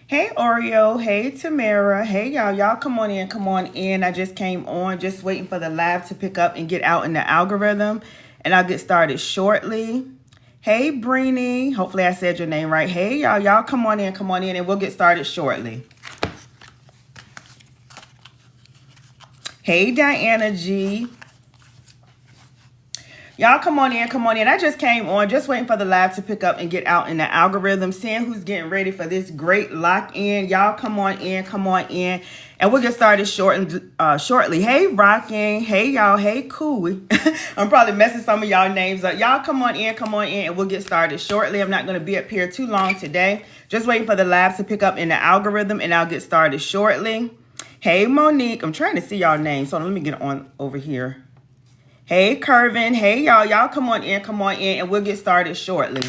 Hey Oreo, hey Tamara, hey y'all come on in, come on in. I just came on, just waiting for the live to pick up and get out in the algorithm, and I'll get started shortly. Hey Breenie, hopefully I said your name right. Hey y'all come on in, and we'll get started shortly. Hey Diana G. Y'all come on in. I just came on, just waiting for the live to pick up and get out in the algorithm, seeing who's getting ready for this great lock-in. Y'all come on in, and we'll get started shortly. Hey, Rockin'. Hey, y'all. Hey, Cool. I'm probably messing some of y'all names up. Y'all come on in, and we'll get started shortly. I'm not going to be up here too long today. Just waiting for the live to pick up in the algorithm, and I'll get started shortly. Hey, Monique. I'm trying to see y'all names, so let me get on over here. Hey, Curvin. Hey, y'all. Y'all come on in, and we'll get started shortly.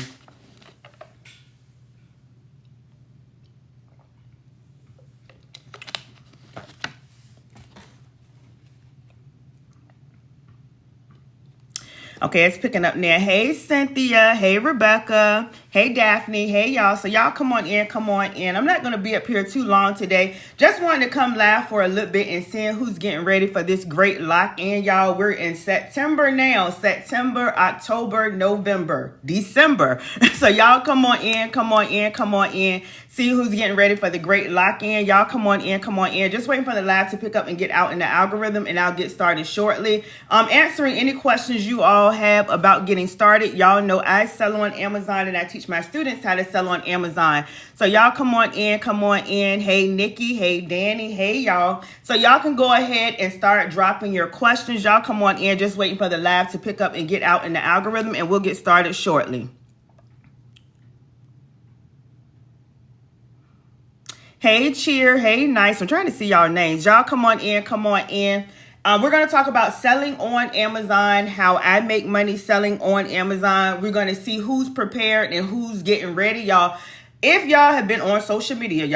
Okay, it's picking up now. Hey, Cynthia. Hey, Rebecca. Hey, Daphne. Hey, y'all. So y'all come on in, I'm not going to be up here too long today. Just wanted to come live for a little bit and seeing who's getting ready for this great lock-in, y'all. We're in September now. September, October, November, December. So y'all come on in. See who's getting ready for the great lock-in. Y'all come on in. Just waiting for the live to pick up and get out in the algorithm, and I'll get started shortly. Answering any questions you all have about getting started. Y'all know I sell on Amazon, and I teach my students how to sell on Amazon. So y'all come on in. Hey, Nikki. Hey, Danny. Hey, y'all. So y'all can go ahead and start dropping your questions. Y'all come on in. Just waiting for the live to pick up and get out in the algorithm, and we'll get started shortly. Hey, Cheer. Hey, Nice. I'm trying to see y'all names. Y'all come on in. We're going to talk about selling on Amazon, how I make money selling on Amazon. We're going to see who's prepared and who's getting ready, y'all. If y'all have been on social media,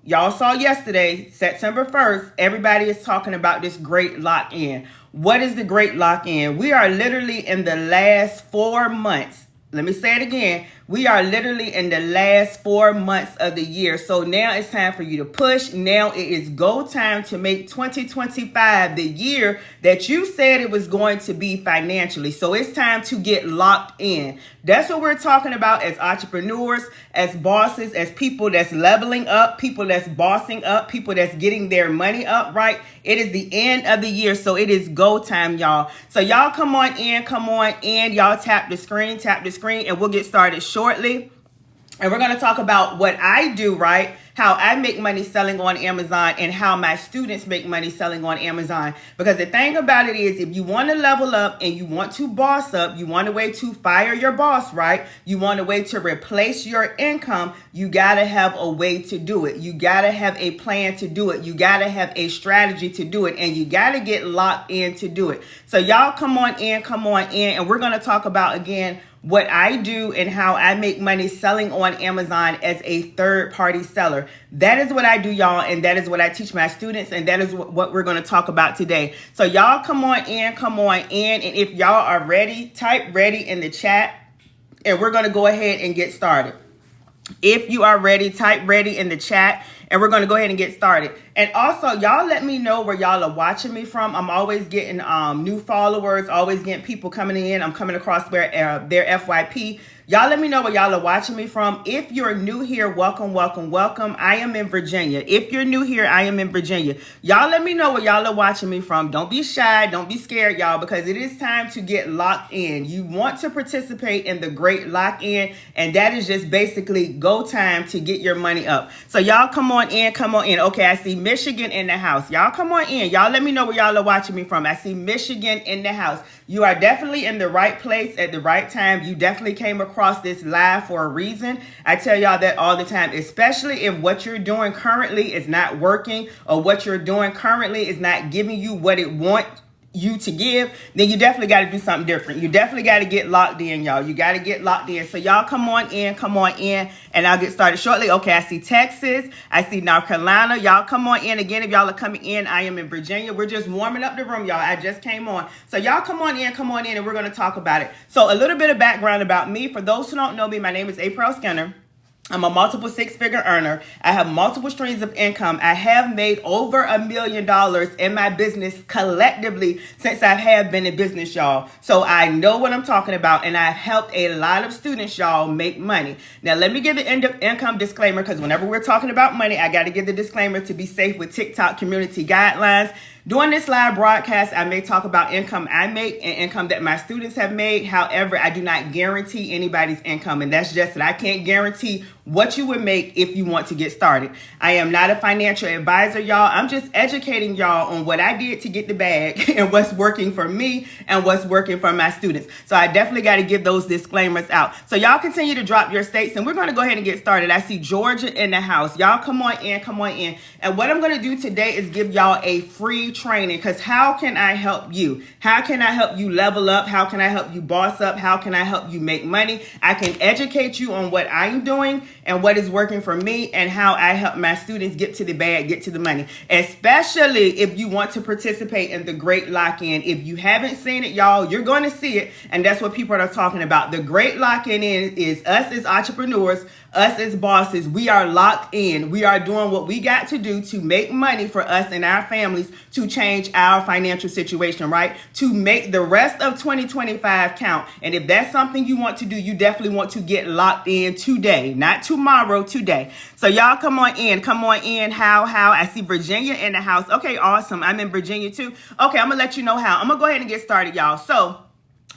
y'all saw yesterday, September 1st, everybody is talking about this great lock-in. What is the great lock-in? We are literally in the last 4 months. Let me say it again. We are literally in the last 4 months of the year. So now it's time for you to push. Now it is go time to make 2025 the year that you said it was going to be financially. So it's time to get locked in. That's what we're talking about as entrepreneurs, as bosses, as people that's leveling up, people that's bossing up, people that's getting their money up, right? It is the end of the year. So it is go time, y'all. So y'all come on in. Y'all tap the screen, and we'll get started shortly. And we're going to talk about what I do, right? How I make money selling on Amazon and how my students make money selling on Amazon. Because the thing about it is, if you want to level up and you want to boss up, you want a way to fire your boss, right? You want a way to replace your income, you got to have a way to do it. You got to have a plan to do it. You got to have a strategy to do it. And you got to get locked in to do it. So y'all come on in. And we're going to talk about, again, what I do and how I make money selling on Amazon as a third-party seller. That is what I do, y'all, and that is what I teach my students, and that is what we're going to talk about today. So y'all come on in, and if y'all are ready, type ready in the chat, and we're going to go ahead and get started. If you are ready, type ready in the chat, and we're going to go ahead and get started. And also, y'all let me know where y'all are watching me from. I'm always getting new followers, always getting people coming in. I'm coming across their FYP. Y'all let me know where y'all are watching me from. If you're new here, welcome. I am in Virginia. If you're new here, I am in Virginia. Y'all let me know where y'all are watching me from. Don't be shy. Don't be scared, y'all, because it is time to get locked in. You want to participate in the great lock-in, and that is just basically go time to get your money up. So y'all come on in. Okay, I see Michigan in the house. Y'all come on in. Y'all let me know where y'all are watching me from. I see Michigan in the house. You are definitely in the right place at the right time. You definitely came across this live for a reason. I tell y'all that all the time, especially if what you're doing currently is not working or what you're doing currently is not giving you what it wants you to give, then you definitely got to do something different. You definitely got to get locked in, y'all. You got to get locked in. So y'all come on in, and I'll get started shortly. Okay, I see Texas. I see North Carolina. Y'all come on in. Again, if y'all are coming in, I am in Virginia. We're just warming up the room, y'all. I just came on. So y'all come on in, and we're going to talk about it. So a little bit of background about me. For those who don't know me, my name is Aprell Skinner. I'm a multiple six-figure earner. I have multiple streams of income. I have made over $1 million in my business collectively since I have been in business, y'all. So I know what I'm talking about, and I've helped a lot of students, y'all, make money. Now, let me give the income disclaimer, because whenever we're talking about money, I got to give the disclaimer to be safe with TikTok community guidelines. During this live broadcast, I may talk about income I make and income that my students have made. However, I do not guarantee anybody's income, and that's just that I can't guarantee what you would make if you want to get started. I am not a financial advisor, y'all. I'm just educating y'all on what I did to get the bag and what's working for me and what's working for my students. So I definitely got to give those disclaimers out. So y'all continue to drop your states, and we're going to go ahead and get started. I see Georgia in the house. Y'all come on in, come on in. And what I'm going to do today is give y'all a free training, because how can I help you? How can I help you level up? How can I help you boss up? How can I help you make money? I can educate you on what I'm doing and what is working for me and how I help my students get to the bag, get to the money, especially if you want to participate in the Great Lock-In. If you haven't seen it, y'all, you're going to see it. And that's what people are talking about. The Great Lock-In is us as entrepreneurs, us as bosses. We are locked in. We are doing what we got to do to make money for us and our families, to change our financial situation, right? To make the rest of 2025 count. And if that's something you want to do, you definitely want to get locked in today, not tomorrow, today. So y'all come on in, come on in. How? I see Virginia in the house. Okay, awesome. I'm in Virginia too. Okay, I'm gonna let you know how. I'm gonna go ahead and get started, y'all. So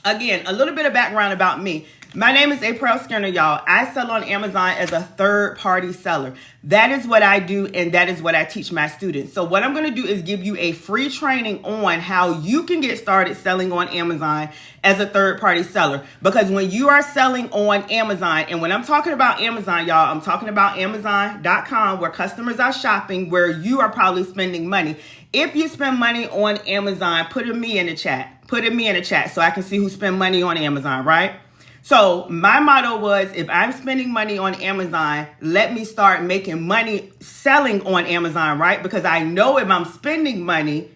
again, a little bit of background about me. My name is Aprell Skinner, y'all. I sell on Amazon as a third-party seller. That is what I do, and that is what I teach my students. So what I'm going to do is give you a free training on how you can get started selling on Amazon as a third-party seller. Because when you are selling on Amazon, and when I'm talking about Amazon, y'all, I'm talking about Amazon.com, where customers are shopping, where you are probably spending money. If you spend money on Amazon, put a me in the chat. Put a me in the chat so I can see who spend money on Amazon, right? So my motto was, if I'm spending money on Amazon, let me start making money selling on Amazon, right? Because I know if I'm spending money,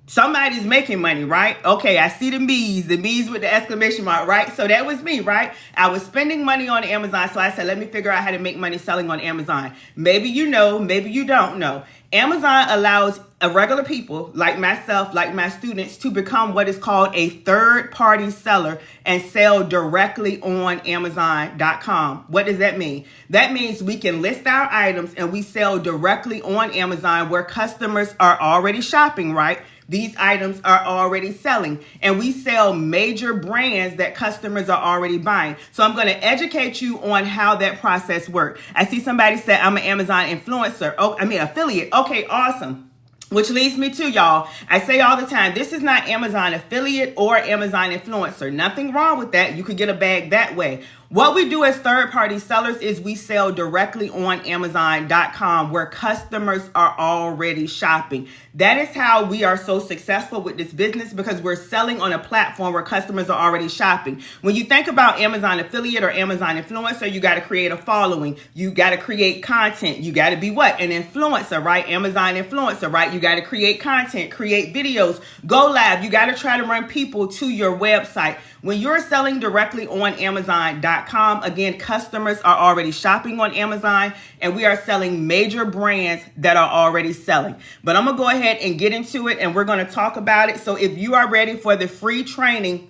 somebody's making money, right? Okay, I see the me's with the exclamation mark, right? So that was me, right? I was spending money on Amazon, so I said, let me figure out how to make money selling on Amazon. Maybe you know, maybe you don't know. Amazon allows regular people like myself, like my students, to become what is called a third-party seller and sell directly on Amazon.com. What does that mean? That means we can list our items and we sell directly on Amazon, where customers are already shopping, right? These items are already selling, and we sell major brands that customers are already buying. So I'm going to educate you on how that process works. I see somebody said I'm an Amazon influencer. Affiliate. Okay, awesome. Which leads me to, y'all, I say all the time, this is not Amazon affiliate or Amazon influencer. Nothing wrong with that. You could get a bag that way. What we do as third-party sellers is we sell directly on Amazon.com, where customers are already shopping. That is how we are so successful with this business, because we're selling on a platform where customers are already shopping. When you think about Amazon affiliate or Amazon influencer, you got to create a following. You got to create content. You got to be what? An influencer, right? Amazon influencer, right? You got to create content, create videos, go live. You got to try to run people to your website. When you're selling directly on Amazon.com, again, customers are already shopping on Amazon, and we are selling major brands that are already selling. But I'm going to go ahead and get into it, and we're going to talk about it. So if you are ready for the free training,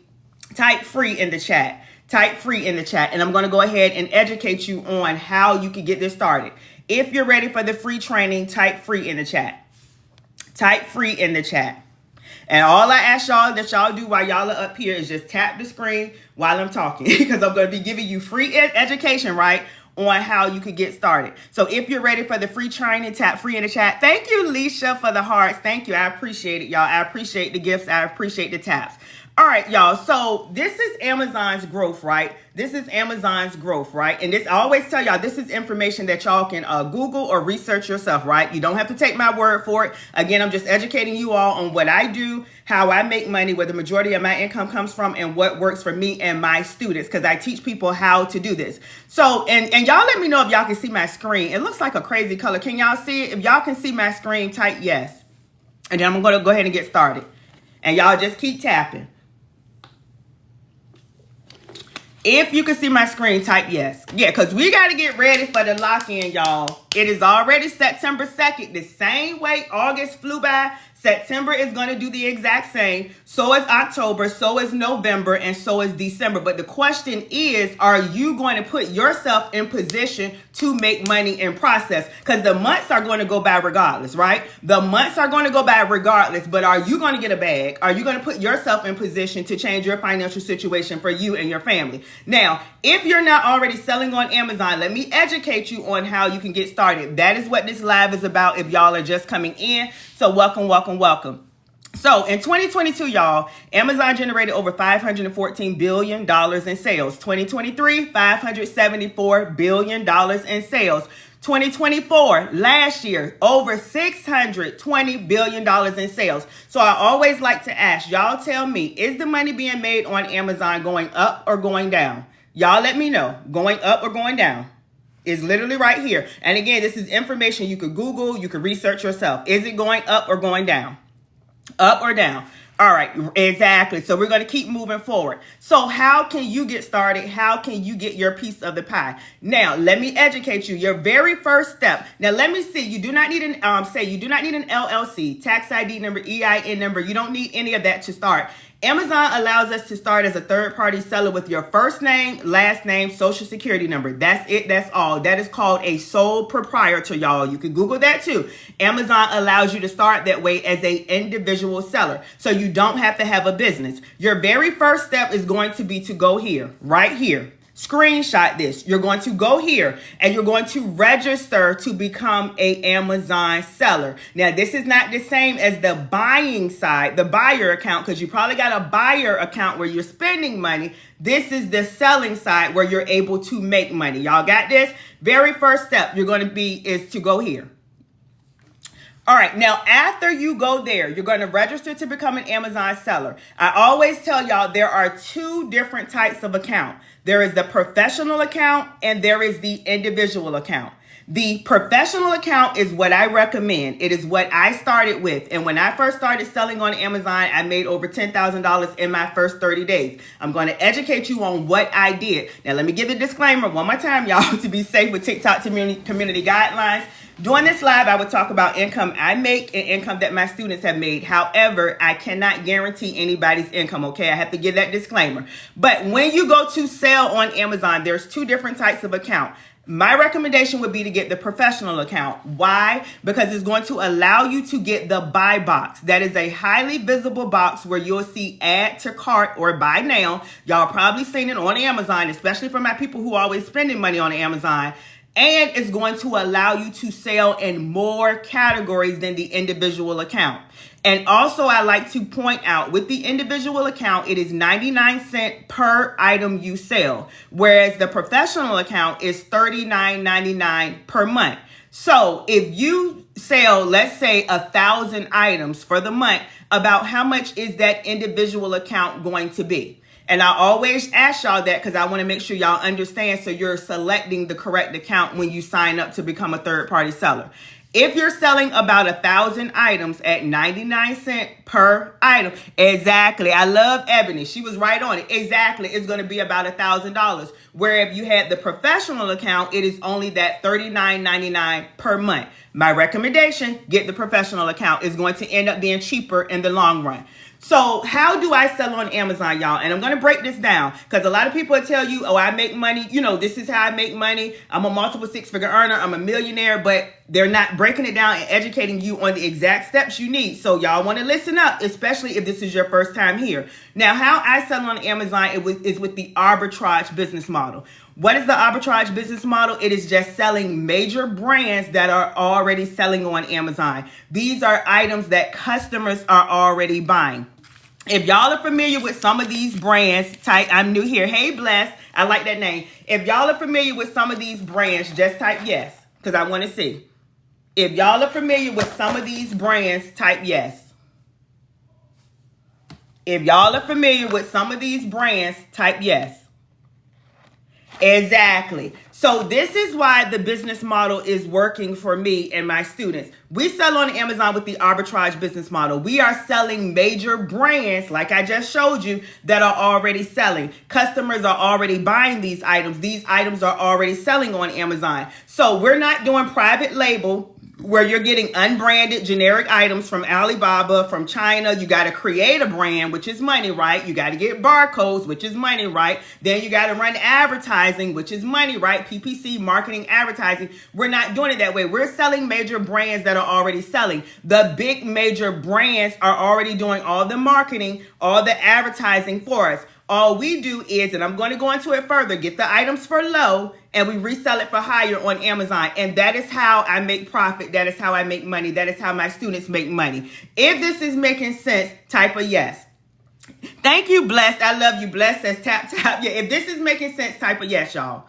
type free in the chat. Type free in the chat, and I'm going to go ahead and educate you on how you can get this started. If you're ready for the free training, type free in the chat. Type free in the chat. And all I ask y'all that y'all do while y'all are up here is just tap the screen while I'm talking, because I'm going to be giving you free education, right, on how you could get started. So if you're ready for the free training, tap free in the chat. Thank you, Leisha, for the hearts. Thank you. I appreciate it, y'all. I appreciate the gifts. I appreciate the taps. All right, y'all. So this is Amazon's growth, right? This is Amazon's growth, right? And this, I always tell y'all, this is information that y'all can Google or research yourself, right? You don't have to take my word for it. Again, I'm just educating you all on what I do, how I make money, where the majority of my income comes from, and what works for me and my students, because I teach people how to do this. So, and y'all let me know if y'all can see my screen. It looks like a crazy color. Can y'all see it? If y'all can see my screen, type yes. And then I'm going to go ahead and get started. And y'all just keep tapping. If you can see my screen, type yes. Yeah, because we got to get ready for the lock-in, y'all. It is already September 2nd. The same way August flew by, September is going to do the exact same. So is October, so is November, and so is December. But the question is, are you going to put yourself in position to make money in process? Because the months are going to go by regardless, right? The months are going to go by regardless, but are you going to get a bag? Are you going to put yourself in position to change your financial situation for you and your family? Now, if you're not already selling on Amazon, let me educate you on how you can get started. That is what this live is about if y'all are just coming in. So welcome, welcome, welcome. So in 2022, y'all, Amazon generated over $514 billion in sales. 2023, $574 billion in sales. 2024, last year, over $620 billion in sales. So I always like to ask, y'all tell me, is the money being made on Amazon going up or going down? Y'all let me know, going up or going down? It's literally right here. And again, this is information you could Google, you could research yourself. Is it going up or going down? Up or down? All right, exactly. So we're going to keep moving forward. So how can you get started? How can you get your piece of the pie? Now, let me educate you. Your very first step. Now, let me see. You do not need an you do not need an LLC, tax ID number, EIN number. You don't need any of that to start. Amazon allows us to start as a third-party seller with your first name, last name, social security number. That's it. That's all. That is called a sole proprietor, y'all. You can Google that too. Amazon allows you to start that way as an individual seller. So you don't have to have a business. Your very first step is going to be to go here, right here. Screenshot this. You're going to go here and you're going to register to become a Amazon seller. Now, this is not the same as the buying side, the buyer account, because you probably got a buyer account where you're spending money. This is the selling side where you're able to make money. Y'all got this? Very first step you're going to be is to go here. All right, now after you go there, you're going to register to become an Amazon seller. I always tell y'all there are two different types of account. There is the professional account and there is the individual account. The professional account is what I recommend. It is what I started with. And when I first started selling on Amazon, I made over $10,000 in my first 30 days. I'm going to educate you on what I did. Now, let me give the disclaimer one more time, y'all, to be safe with TikTok community guidelines. During this live, I would talk about income I make and income that my students have made. However, I cannot guarantee anybody's income, okay? I have to give that disclaimer. But when you go to sell on Amazon, there's two different types of account. My recommendation would be to get the professional account. Why? Because it's going to allow you to get the buy box. That is a highly visible box where you'll see add to cart or buy now. Y'all probably seen it on Amazon, especially for my people who are always spending money on Amazon. And it's going to allow you to sell in more categories than the individual account. And also, I like to point out with the individual account, it is 99 cents per item you sell, whereas the professional account is $39.99 per month. So if you sell, let's say 1,000 items for the month, about how much is that individual account going to be? And I always ask y'all that because I want to make sure y'all understand so you're selecting the correct account when you sign up to become a third-party seller. If you're selling about 1,000 items at 99 cents per item, exactly. I love Ebony. She was right on it. Exactly. It's going to be about $1,000. Where if you had the professional account, it is only that $39.99 per month. My recommendation, get the professional account. It's going to end up being cheaper in the long run. So how do I sell on Amazon, y'all? And I'm going to break this down because a lot of people will tell you, oh, I make money. You know, this is how I make money. I'm a multiple six-figure earner. I'm a millionaire, but they're not breaking it down and educating you on the exact steps you need. So y'all want to listen up, especially if this is your first time here. Now, how I sell on Amazon is with the arbitrage business model. What is the arbitrage business model? It is just selling major brands that are already selling on Amazon. These are items that customers are already buying. If y'all are familiar with some of these brands, type, I'm new here. Hey, Bless. I like that name. If y'all are familiar with some of these brands, just type yes, because I want to see. If y'all are familiar with some of these brands, type yes. If y'all are familiar with some of these brands, type yes. Exactly. So this is why the business model is working for me and my students. We sell on Amazon with the arbitrage business model. We are selling major brands, like I just showed you, that are already selling. Customers are already buying these items. These items are already selling on Amazon. So we're not doing private label, where you're getting unbranded generic items from Alibaba, from China. You got to create a brand, which is money, right? You got to get barcodes, which is money, right? Then you got to run advertising, which is money, right? PPC, marketing, advertising. We're not doing it that way. We're selling major brands that are already selling. The big major brands are already doing all the marketing, all the advertising for us. All we do is, and I'm going to go into it further, get the items for low and we resell it for higher on Amazon. And that is how I make profit. That is how I make money. That is how my students make money. If this is making sense, type a yes. Thank you, Blessed. I love you. Blessed says tap, tap. Yeah, if this is making sense, type a yes, y'all.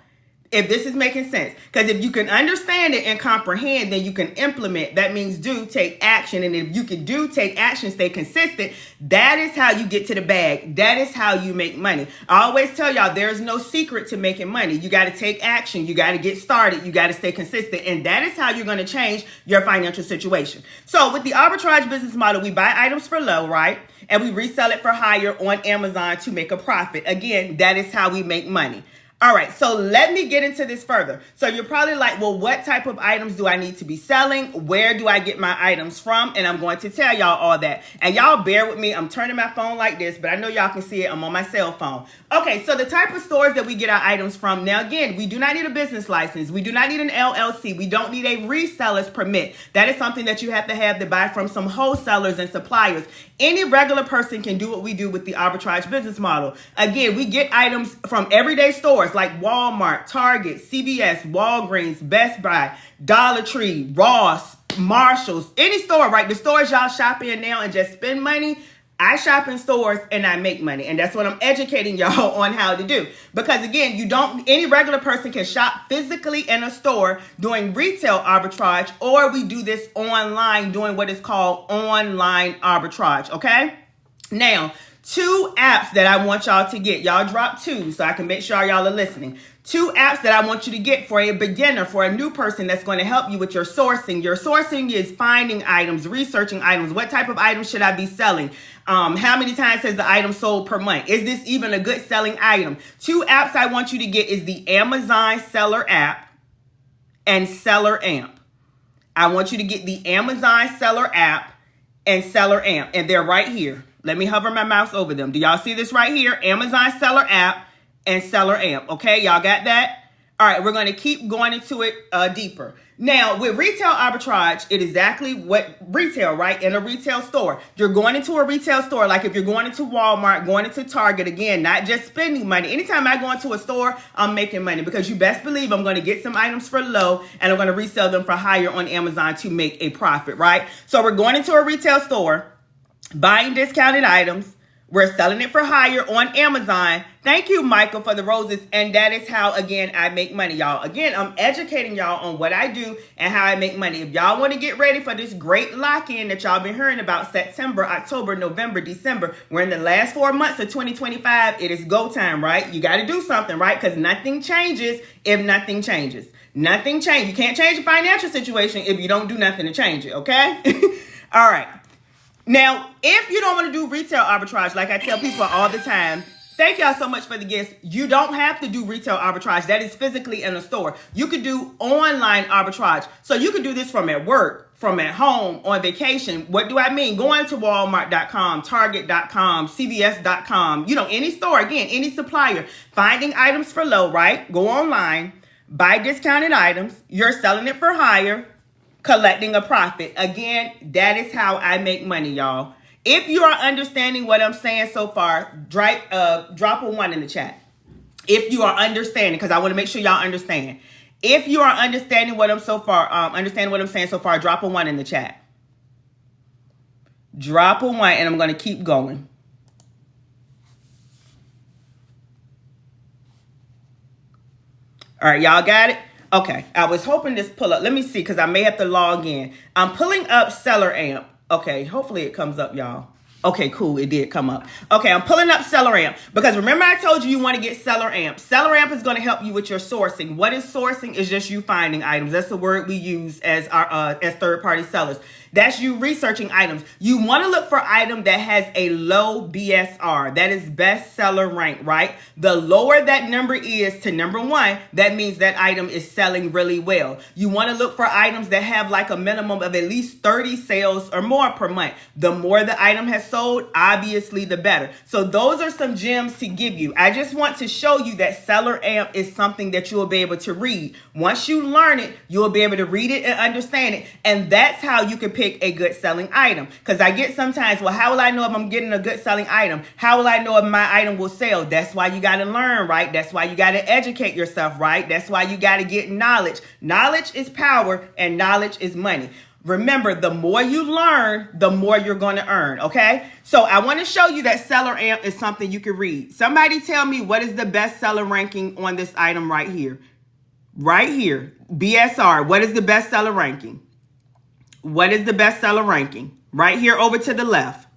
If this is making sense, because if you can understand it and comprehend, then you can implement. That means do, take action. And if you can do, take action, stay consistent, that is how you get to the bag. That is how you make money. I always tell y'all, there's no secret to making money. You got to take action. You got to get started. You got to stay consistent. And that is how you're going to change your financial situation. So with the arbitrage business model, we buy items for low, right? And we resell it for higher on Amazon to make a profit. Again, that is how we make money. All right, so let me get into this further. So you're probably like, well, what type of items do I need to be selling? Where do I get my items from? And I'm going to tell y'all all that. And y'all bear with me. I'm turning my phone like this, but I know y'all can see it. I'm on my cell phone. Okay, so the type of stores that we get our items from. Now, again, we do not need a business license. We do not need an LLC. We don't need a reseller's permit. That is something that you have to buy from some wholesalers and suppliers. Any regular person can do what we do with the arbitrage business model. Again, we get items from everyday stores like Walmart, Target, CVS, Walgreens, Best Buy, Dollar Tree, Ross, Marshalls, any store, right? The stores y'all shop in now and just spend money. I shop in stores and I make money. And that's what I'm educating y'all on how to do. Because again, any regular person can shop physically in a store doing retail arbitrage, or we do this online doing what is called online arbitrage. Okay. Now, 2 apps that I want y'all to get. Y'all drop 2 so I can make sure y'all are listening. 2 apps that I want you to get for a beginner, for a new person that's going to help you with your sourcing. Your sourcing is finding items, researching items. What type of items should I be selling? How many times has the item sold per month? Is this even a good selling item? 2 apps I want you to get is the Amazon Seller app and SellerAMP. I want you to get the Amazon Seller app and SellerAMP, and they're right here. Let me hover my mouse over them. Do y'all see this right here? Amazon Seller app and SellerAMP. Okay, y'all got that? All right, we're going to keep going into it deeper. Now, with retail arbitrage, it is exactly what retail, right? In a retail store. You're going into a retail store, like if you're going into Walmart, going into Target, again, not just spending money. Anytime I go into a store, I'm making money, because you best believe I'm going to get some items for low and I'm going to resell them for higher on Amazon to make a profit, right? So we're going into a retail store, buying discounted items. We're selling it for higher on Amazon. Thank you, Michael, for the roses. And that is how, again, I make money, y'all. Again, I'm educating y'all on what I do and how I make money. If y'all want to get ready for this great lock-in that y'all been hearing about, September, October, November, December, we're in the last 4 months of 2025. It is go time, right? You got to do something, right? Because nothing changes if nothing changes. Nothing changes. You can't change your financial situation if you don't do nothing to change it, okay? All right. Now, if you don't want to do retail arbitrage, like I tell people all the time, thank y'all so much for the gifts. You don't have to do retail arbitrage. That is physically in a store. You could do online arbitrage. So you could do this from at work, from at home, on vacation. What do I mean? Going to Walmart.com, Target.com, CVS.com, any store, again, any supplier, finding items for low, right? Go online, buy discounted items. You're selling it for higher, collecting a profit. Again, that is how I make money, y'all. If you are understanding what I'm saying so far, drop a 1 in the chat. If you are understanding, because I want to make sure y'all understand. If you are understanding what I'm saying so far, drop a 1 in the chat. Drop a 1, and I'm going to keep going. All right, y'all got it? Okay, I was hoping this pull up. Let me see, because I may have to log in. I'm pulling up SellerAMP. Okay, hopefully it comes up, y'all. Okay, cool. It did come up. Okay, I'm pulling up SellerAMP because remember I told you want to get SellerAMP. SellerAMP is going to help you with your sourcing. What is sourcing? Is just you finding items. That's the word we use as our as third-party sellers. That's you researching items. You want to look for item that has a low BSR. That is best seller rank, right? The lower that number is to number 1, that means that item is selling really well. You want to look for items that have like a minimum of at least 30 sales or more per month. The more the item has sold, obviously the better. So those are some gems to give you. I just want to show you that SellerAMP is something that you will be able to read. Once you learn it, you'll be able to read it and understand it. And that's how you can pick a good selling item. Because I get sometimes, well, how will I know if I'm getting a good selling item? How will I know if my item will sell? That's why you got to learn, right? That's why you got to educate yourself, right? That's why you got to get knowledge. Knowledge is power and knowledge is money. Remember, the more you learn, the more you're going to earn, okay? So I want to show you that SellerAMP is something you can read. Somebody tell me what is the best seller ranking on this item right here. Right here, BSR. What is the best seller ranking? What is the best seller ranking? Right here over to the left.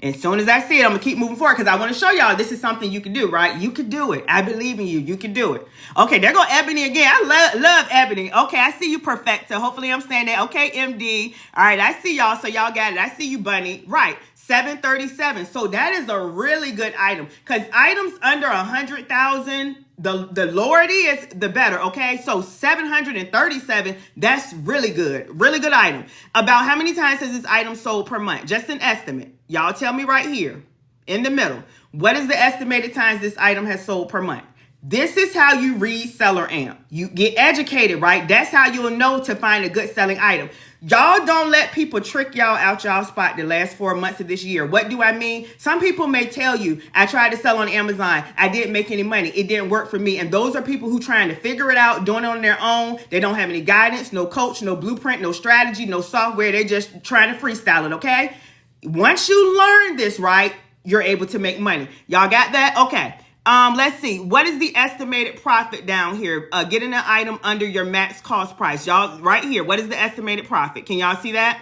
As soon as I see it, I'm going to keep moving forward because I want to show y'all this is something you can do, right? You can do it. I believe in you. You can do it. Okay, there go Ebony again. I love Ebony. Okay, I see you, Perfecta. Hopefully I'm saying that. Okay, MD. All right, I see y'all. So y'all got it. I see you, Bunny. Right, 737. So that is a really good item because items under 100,000, the lower it is, the better, okay? So 737, that's really good. Really good item. About how many times has this item sold per month? Just an estimate. Y'all tell me right here in the middle. What is the estimated times this item has sold per month? This is how you read SellerAMP. You get educated, right? That's how you'll know to find a good selling item. Y'all don't let people trick y'all out y'all spot the last 4 months of this year. What do I mean? Some people may tell you, I tried to sell on Amazon. I didn't make any money. It didn't work for me. And those are people who trying to figure it out, doing it on their own. They don't have any guidance, no coach, no blueprint, no strategy, no software. They're just trying to freestyle it, okay? Once you learn this, right, you're able to make money. Y'all got that? Okay. Let's see. What is the estimated profit down here? Getting an item under your max cost price. Y'all, right here. What is the estimated profit? Can y'all see that?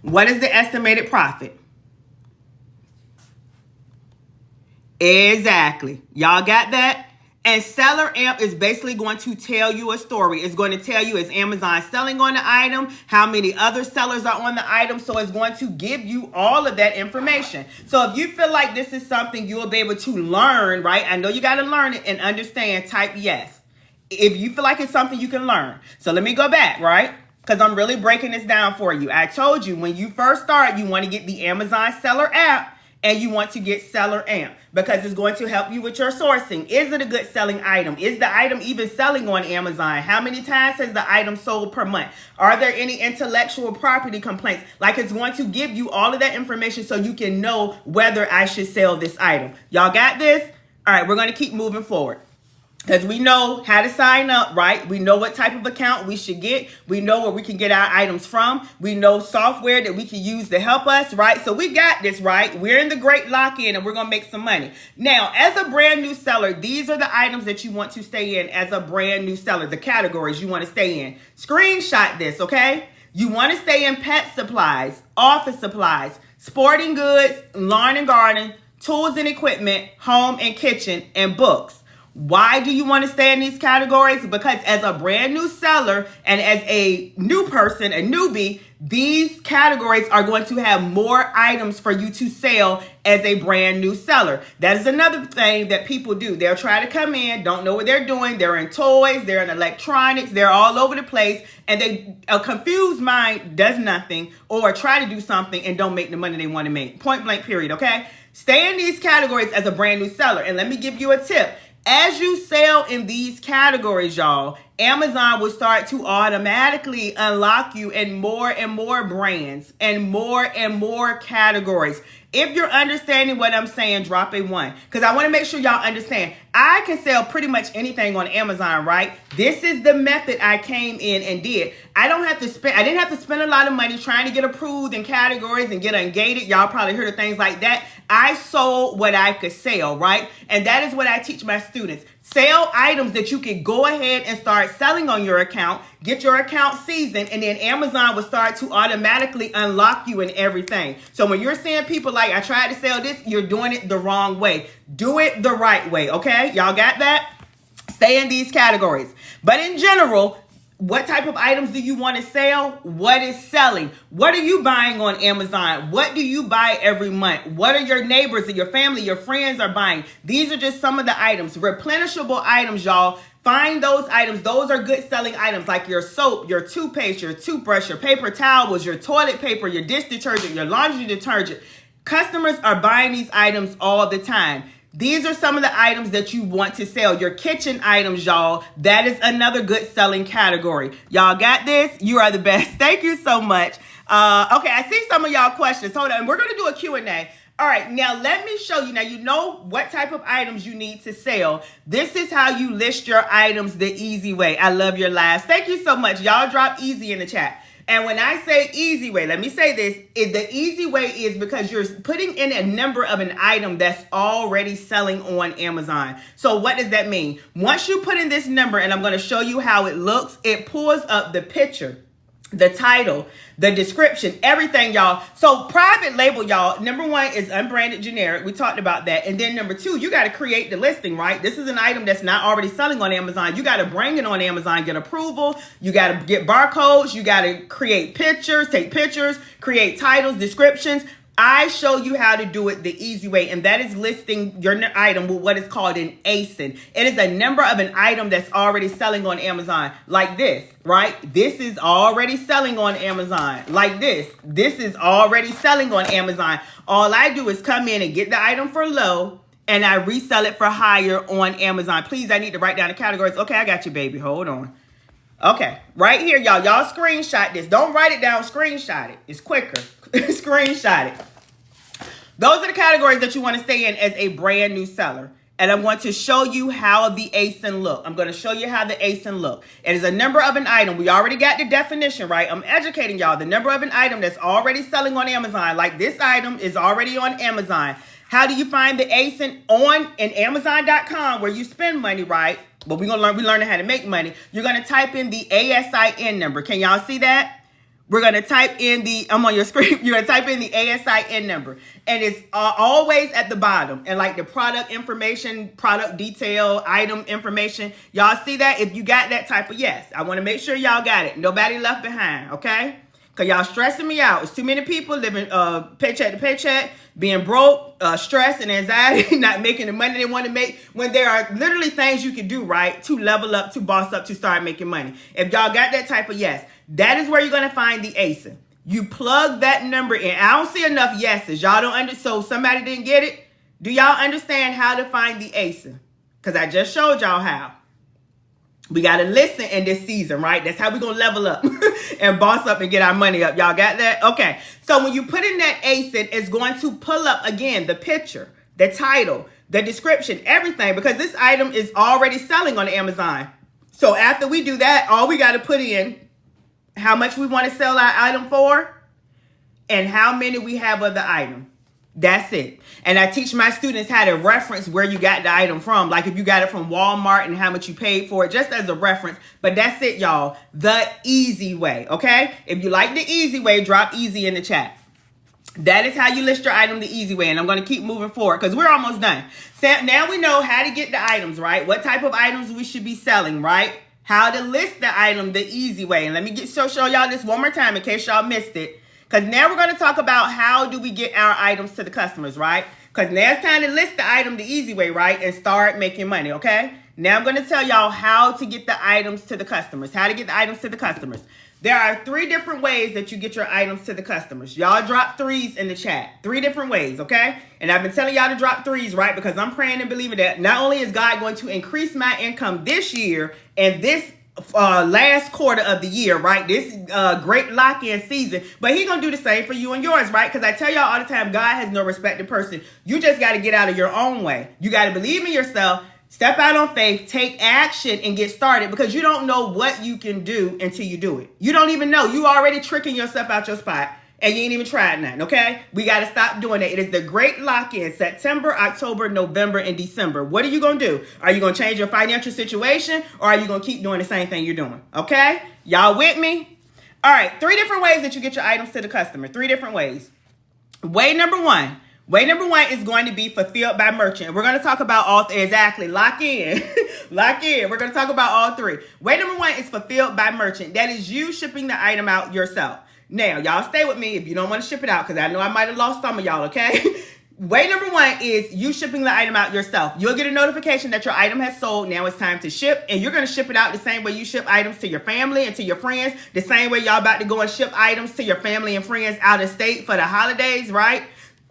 What is the estimated profit? Exactly. Y'all got that? And SellerAMP is basically going to tell you a story. It's going to tell you, is Amazon selling on the item? How many other sellers are on the item? So it's going to give you all of that information. So if you feel like this is something you'll be able to learn, right? I know you got to learn it and understand, type yes. If you feel like it's something you can learn. So let me go back, right? Because I'm really breaking this down for you. I told you when you first start, you want to get the Amazon Seller app. And you want to get SellerAMP because it's going to help you with your sourcing. Is it a good selling item? Is the item even selling on Amazon? How many times has the item sold per month? Are there any intellectual property complaints? Like, it's going to give you all of that information so you can know whether I should sell this item. Y'all got this? All right, we're going to keep moving forward. Because we know how to sign up, right? We know what type of account we should get. We know where we can get our items from. We know software that we can use to help us, right? So we got this, right? We're in the great lock-in and we're going to make some money. Now, as a brand new seller, these are the items that you want to stay in as a brand new seller, the categories you want to stay in. Screenshot this, okay? You want to stay in pet supplies, office supplies, sporting goods, lawn and garden, tools and equipment, home and kitchen, and books. Why do you want to stay in these categories? Because as a brand new seller and as a new person, a newbie, these categories are going to have more items for you to sell as a brand new seller. That is another thing that people do. They'll try to come in, don't know what they're doing. They're in toys, they're in electronics, they're all over the place. And a confused mind does nothing or try to do something and don't make the money they want to make. Point blank period, okay? Stay in these categories as a brand new seller. And let me give you a tip. As you sell in these categories, y'all, Amazon will start to automatically unlock you in more and more brands and more categories. If you're understanding what I'm saying, drop a 1. Because I want to make sure y'all understand. I can sell pretty much anything on Amazon, right? This is the method I came in and did. I didn't have to spend a lot of money trying to get approved in categories and get ungated. Y'all probably heard of things like that. I sold what I could sell, right? And that is what I teach my students. Sell items that you can go ahead and start selling on your account, get your account seasoned, and then Amazon will start to automatically unlock you and everything. So when you're seeing people like, I tried to sell this, you're doing it the wrong way. Do it the right way, okay? Y'all got that? Stay in these categories. But in general, what type of items do you want to sell? What is selling? What are you buying on Amazon? What do you buy every month? What are your neighbors and your family, your friends are buying? These are just some of the items. Replenishable items, y'all. Find those items. Those are good selling items like your soap, your toothpaste, your toothbrush, your paper towels, your toilet paper, your dish detergent, your laundry detergent. Customers are buying these items all the time. These are some of the items that you want to sell. Your kitchen items, y'all. That is another good selling category. Y'all got this? You are the best. Thank you so much. Okay, I see some of y'all questions. Hold on. We're going to do a Q&A. All right, now let me show you. Now you know what type of items you need to sell. This is how you list your items the easy way. I love your laughs. Thank you so much. Y'all drop easy in the chat. And when I say easy way, let me say this. The easy way is because you're putting in a number of an item that's already selling on Amazon. So what does that mean? Once you put in this number, and I'm going to show you how it looks, it pulls up the picture, the title, the description, everything, y'all. So private label, y'all, number one is unbranded generic. We talked about that. And then number two, you got to create the listing, right? This is an item that's not already selling on Amazon. You got to bring it on Amazon, get approval. You got to get barcodes. You got to create pictures, take pictures, create titles, descriptions. I show you how to do it the easy way, and that is listing your item with what is called an ASIN. It is a number of an item that's already selling on Amazon, like this, right? This is already selling on Amazon, like this. This is already selling on Amazon. All I do is come in and get the item for low, and I resell it for higher on Amazon. Please, I need to write down the categories. Okay, I got you, baby. Hold on. Okay, right here, y'all. Y'all screenshot this. Don't write it down. Screenshot it. It's quicker. Screenshot it. Those are the categories that you want to stay in as a brand new seller. And I'm going to show you how the ASIN look. I'm going to show you how the ASIN look. It is a number of an item. We already got the definition, right? I'm educating y'all. The number of an item that's already selling on Amazon. Like this item is already on Amazon. How do you find the ASIN in Amazon.com where you spend money, right? But we're learning how to make money. You're going to type in the ASIN number. Can y'all see that? We're going to type in I'm on your screen. You're going to type in the ASIN number. And it's always at the bottom. And like the product information, product detail, item information. Y'all see that? If you got that, type of yes. I want to make sure y'all got it. Nobody left behind, okay? Because y'all stressing me out. It's too many people living paycheck to paycheck, being broke, stress and anxiety, not making the money they want to make, when there are literally things you can do, right, to level up, to boss up, to start making money. If y'all got that, type of yes. That is where you're going to find the ASIN. You plug that number in. I don't see enough yeses. Y'all don't understand. So somebody didn't get it. Do y'all understand how to find the ASIN? Because I just showed y'all how. We got to listen in this season, right? That's how we're going to level up and boss up and get our money up. Y'all got that? Okay. So when you put in that ASIN, it's going to pull up, again, the picture, the title, the description, everything, because this item is already selling on Amazon. So after we do that, all we got to put in how much we want to sell our item for and how many we have of the item. That's it. And I teach my students how to reference where you got the item from. Like if you got it from Walmart and how much you paid for it, just as a reference. But that's it, y'all. The easy way, okay? If you like the easy way, drop easy in the chat. That is how you list your item the easy way. And I'm going to keep moving forward because we're almost done. So now we know how to get the items, right? What type of items we should be selling, right? How to list the item the easy way. And let me show y'all this one more time in case y'all missed it. Because now we're going to talk about how do we get our items to the customers, right? Because now it's time to list the item the easy way, right? And start making money, okay? Now I'm going to tell y'all how to get the items to the customers. How to get the items to the customers. There are 3 different ways that you get your items to the customers. Y'all drop 3s in the chat. 3 different ways, okay? And I've been telling y'all to drop 3s, right? Because I'm praying and believing that not only is God going to increase my income this year and this last quarter of the year, right? This great lock-in season, but He's gonna do the same for you and yours, right? Because I tell y'all all the time, God has no respected person. You just got to get out of your own way. You got to believe in yourself, step out on faith, take action, and get started, because you don't know what you can do until you do it. You don't even know. You already tricking yourself out your spot. and you ain't even tried nothing, okay? We got to stop doing that. It is the great lock-in, September, October, November, and December. What are you going to do? Are you going to change your financial situation, or are you going to keep doing the same thing you're doing, okay? Y'all with me? All right, 3 different ways that you get your items to the customer. 3 different ways. Way number one is going to be fulfilled by merchant. We're going to talk about all exactly. Lock in. Lock in. We're going to talk about all 3. Way number 1 is fulfilled by merchant. That is you shipping the item out yourself. Now, y'all stay with me if you don't want to ship it out, because I know I might have lost some of y'all, okay? Way number 1 is you shipping the item out yourself. You'll get a notification that your item has sold. Now it's time to ship, and you're going to ship it out the same way you ship items to your family and to your friends, the same way y'all about to go and ship items to your family and friends out of state for the holidays, right?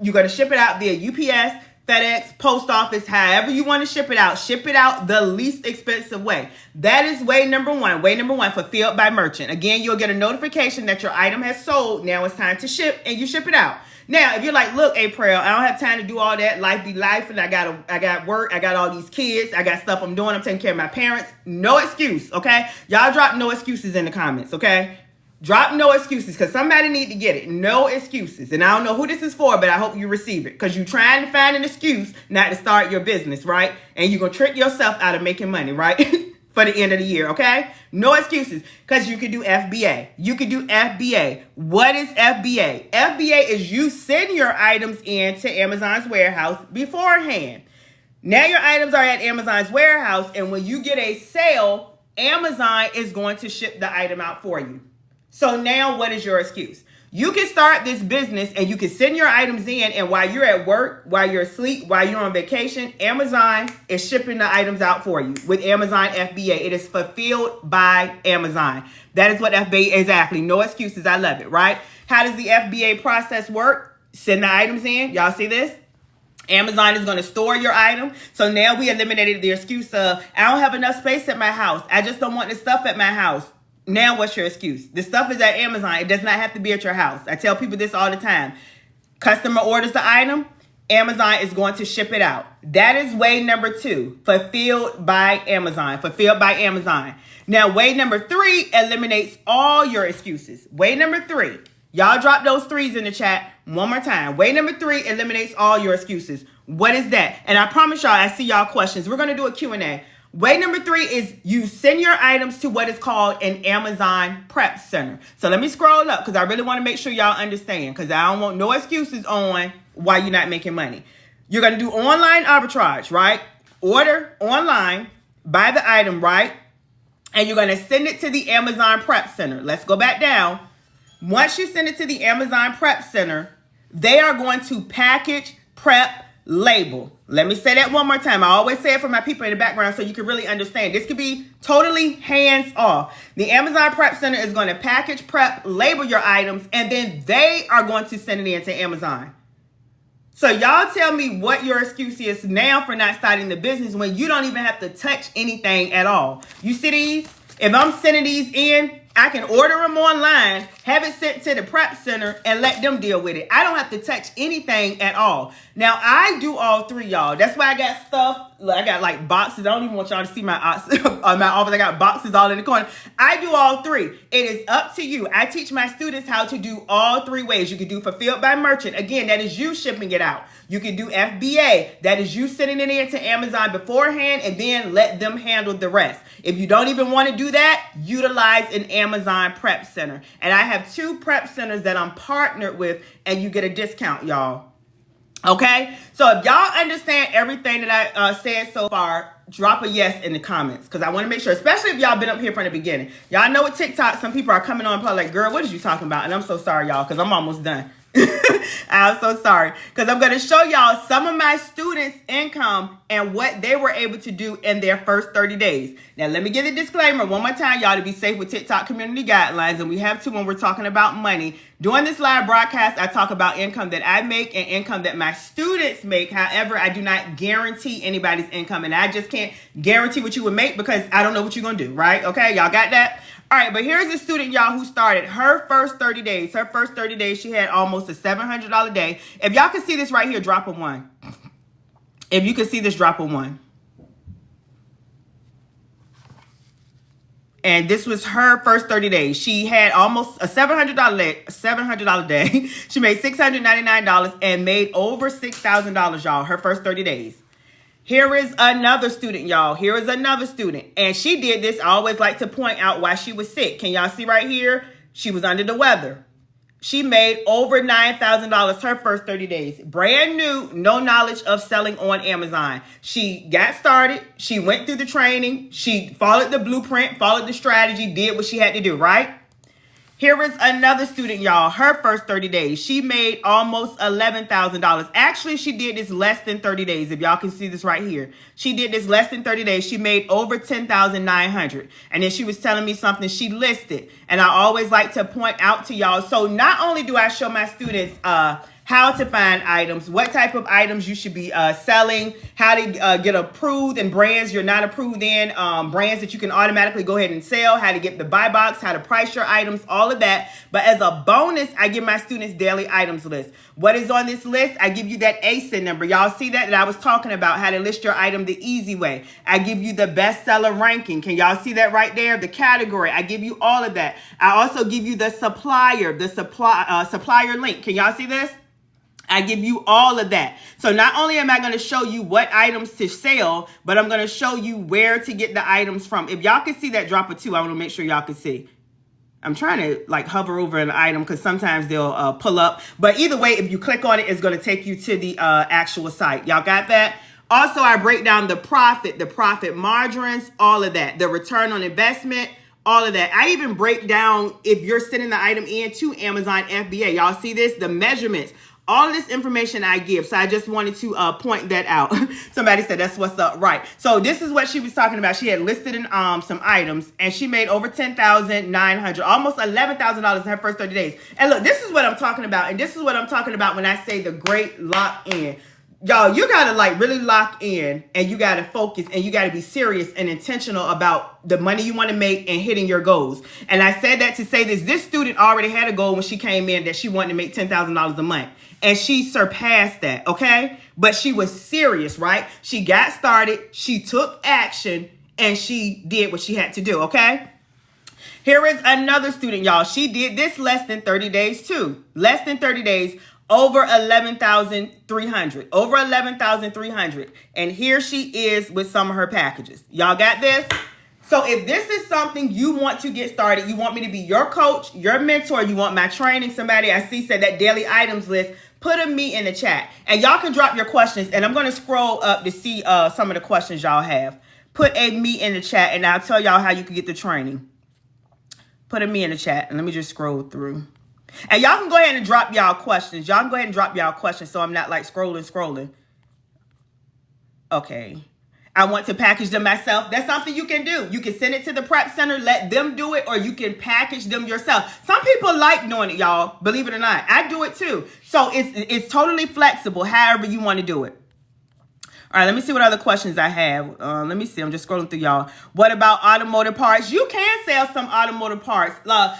You're going to ship it out via UPS, FedEx, post office, however you want to ship it out. Ship it out the least expensive way. That is way number 1. Way number 1, fulfilled by merchant. Again, you'll get a notification that your item has sold. Now it's time to ship, and you ship it out. Now, if you're like, look, Aprell, I don't have time to do all that. Life be life, and I got work. I got all these kids. I got stuff I'm doing. I'm taking care of my parents. No excuse, okay? Y'all drop no excuses in the comments, okay? Drop no excuses, because somebody need to get it. No excuses. And I don't know who this is for, but I hope you receive it, because you're trying to find an excuse not to start your business, right? And you're going to trick yourself out of making money, right? For the end of the year, okay? No excuses, because you can do FBA. You can do FBA. What is FBA? FBA is you send your items into Amazon's warehouse beforehand. Now your items are at Amazon's warehouse, and when you get a sale, Amazon is going to ship the item out for you. So now what is your excuse? You can start this business and you can send your items in, and while you're at work, while you're asleep, while you're on vacation, Amazon is shipping the items out for you with Amazon FBA. It is fulfilled by Amazon. That is what FBA is exactly. No excuses. I love it, right? How does the FBA process work? Send the items in. Y'all see this? Amazon is going to store your item. So now we eliminated the excuse of, I don't have enough space at my house. I just don't want the stuff at my house. Now, what's your excuse? The stuff is at Amazon. It does not have to be at your house. I tell people this all the time. Customer orders the item. Amazon is going to ship it out. That is way number 2, fulfilled by Amazon. Fulfilled by Amazon. Now, way number 3 eliminates all your excuses. Way number 3. Y'all drop those 3s in the chat one more time. Way number 3 eliminates all your excuses. What is that? And I promise y'all, I see y'all questions. We're going to do a Q&A. Way number 3 is you send your items to what is called an Amazon prep center. So let me scroll up, because I really want to make sure y'all understand, because I don't want no excuses on why you're not making money. You're going to do online arbitrage, right? Order online, buy the item, right? And you're going to send it to the Amazon prep center. Let's go back down. Once you send it to the Amazon prep center, they are going to package, prep, label. Let me say that one more time. I always say it for my people in the background so you can really understand. This could be totally hands off. The Amazon Prep Center is going to package, prep, label your items, and then they are going to send it in to Amazon. So y'all tell me what your excuse is now for not starting the business when you don't even have to touch anything at all. You see these? If I'm sending these in, I can order them online, have it sent to the prep center, and let them deal with it. I don't have to touch anything at all. Now, I do all 3, y'all. That's why I got stuff. I got like boxes. I don't even want y'all to see my office. I got boxes all in the corner. I do all 3. It is up to you. I teach my students how to do all 3 ways. You can do fulfilled by merchant. Again, that is you shipping it out. You can do FBA. That is you sending it in to Amazon beforehand and then let them handle the rest. If you don't even want to do that, utilize an Amazon prep center. And I have 2 prep centers that I'm partnered with, and you get a discount, y'all. Okay? So if y'all understand everything that I said so far, drop a yes in the comments, because I want to make sure, especially if y'all been up here from the beginning. Y'all know with TikTok, some people are coming on probably like, girl, what is you talking about? And I'm so sorry, y'all, because I'm almost done. I'm so sorry, because I'm going to show y'all some of my students' income and what they were able to do in their first 30 days. Now, let me give a disclaimer one more time, y'all, to be safe with TikTok community guidelines, and we have to when we're talking about money. During this live broadcast, I talk about income that I make and income that my students make. However, I do not guarantee anybody's income, and I just can't guarantee what you would make because I don't know what you're going to do, right? Okay, y'all got that? All right, but here's a student, y'all, who started her first 30 days. Her first 30 days, she had almost a $700 day. If y'all can see this right here, drop a 1. If you can see this, drop a 1. And this was her first 30 days. She had almost a $700 day. She made $699 and made over $6,000, y'all, her first 30 days. Here is another student, y'all. Here is another student. And she did this. I always like to point out why she was sick. Can y'all see right here? She was under the weather. She made over $9,000 her first 30 days. Brand new, no knowledge of selling on Amazon. She got started. She went through the training. She followed the blueprint, followed the strategy, did what she had to do, right? Here is another student, y'all. Her first 30 days. She made almost $11,000. Actually, she did this less than 30 days. If y'all can see this right here. She did this less than 30 days. She made over $10,900. And then she was telling me something she listed. And I always like to point out to y'all. So not only do I show my students how to find items, what type of items you should be selling, how to get approved in brands you're not approved in, brands that you can automatically go ahead and sell, how to get the buy box, how to price your items, all of that. But as a bonus, I give my students daily items list. What is on this list? I give you that ASIN number. Y'all see that I was talking about, how to list your item the easy way. I give you the bestseller ranking. Can y'all see that right there? The category. I give you all of that. I also give you the supplier link. Can y'all see this? I give you all of that. So not only am I going to show you what items to sell, but I'm going to show you where to get the items from. If y'all can see that drop of 2, I want to make sure y'all can see. I'm trying to like hover over an item because sometimes they'll pull up. But either way, if you click on it, it's going to take you to the actual site. Y'all got that? Also, I break down the profit margins, all of that, the return on investment, all of that. I even break down if you're sending the item into Amazon FBA. Y'all see this? The measurements. All of this information I give. So I just wanted to point that out. Somebody said that's what's up. Right. So this is what she was talking about. She had listed in some items and she made over $10,900, almost $11,000 in her first 30 days. And look, this is what I'm talking about. And this is what I'm talking about when I say the great lock in. Y'all, you got to like really lock in and you got to focus and you got to be serious and intentional about the money you want to make and hitting your goals. And I said that to say this student already had a goal when she came in that she wanted to make $10,000 a month. And she surpassed that, okay? But she was serious, right? She got started, she took action, and she did what she had to do, okay? Here is another student, y'all. She did this less than 30 days too. Less than 30 days, over 11,300. Over 11,300. And here she is with some of her packages. Y'all got this? So if this is something you want to get started, you want me to be your coach, your mentor, you want my training, somebody I see said that daily items list, put a me in the chat. And y'all can drop your questions. And I'm going to scroll up to see some of the questions y'all have. Put a me in the chat and I'll tell y'all how you can get the training. Put a me in the chat and let me just scroll through. And y'all can go ahead and drop y'all questions. Y'all can go ahead and drop y'all questions so I'm not like scrolling. Okay. I want to package them myself. That's something you can do. You can send it to the prep center, let them do it, or you can package them yourself. Some people like doing it, y'all. Believe it or not. I do it too. So it's totally flexible, however you want to do it. All right, let me see what other questions I have. Let me see. I'm just scrolling through, y'all. What about automotive parts? You can sell some automotive parts, but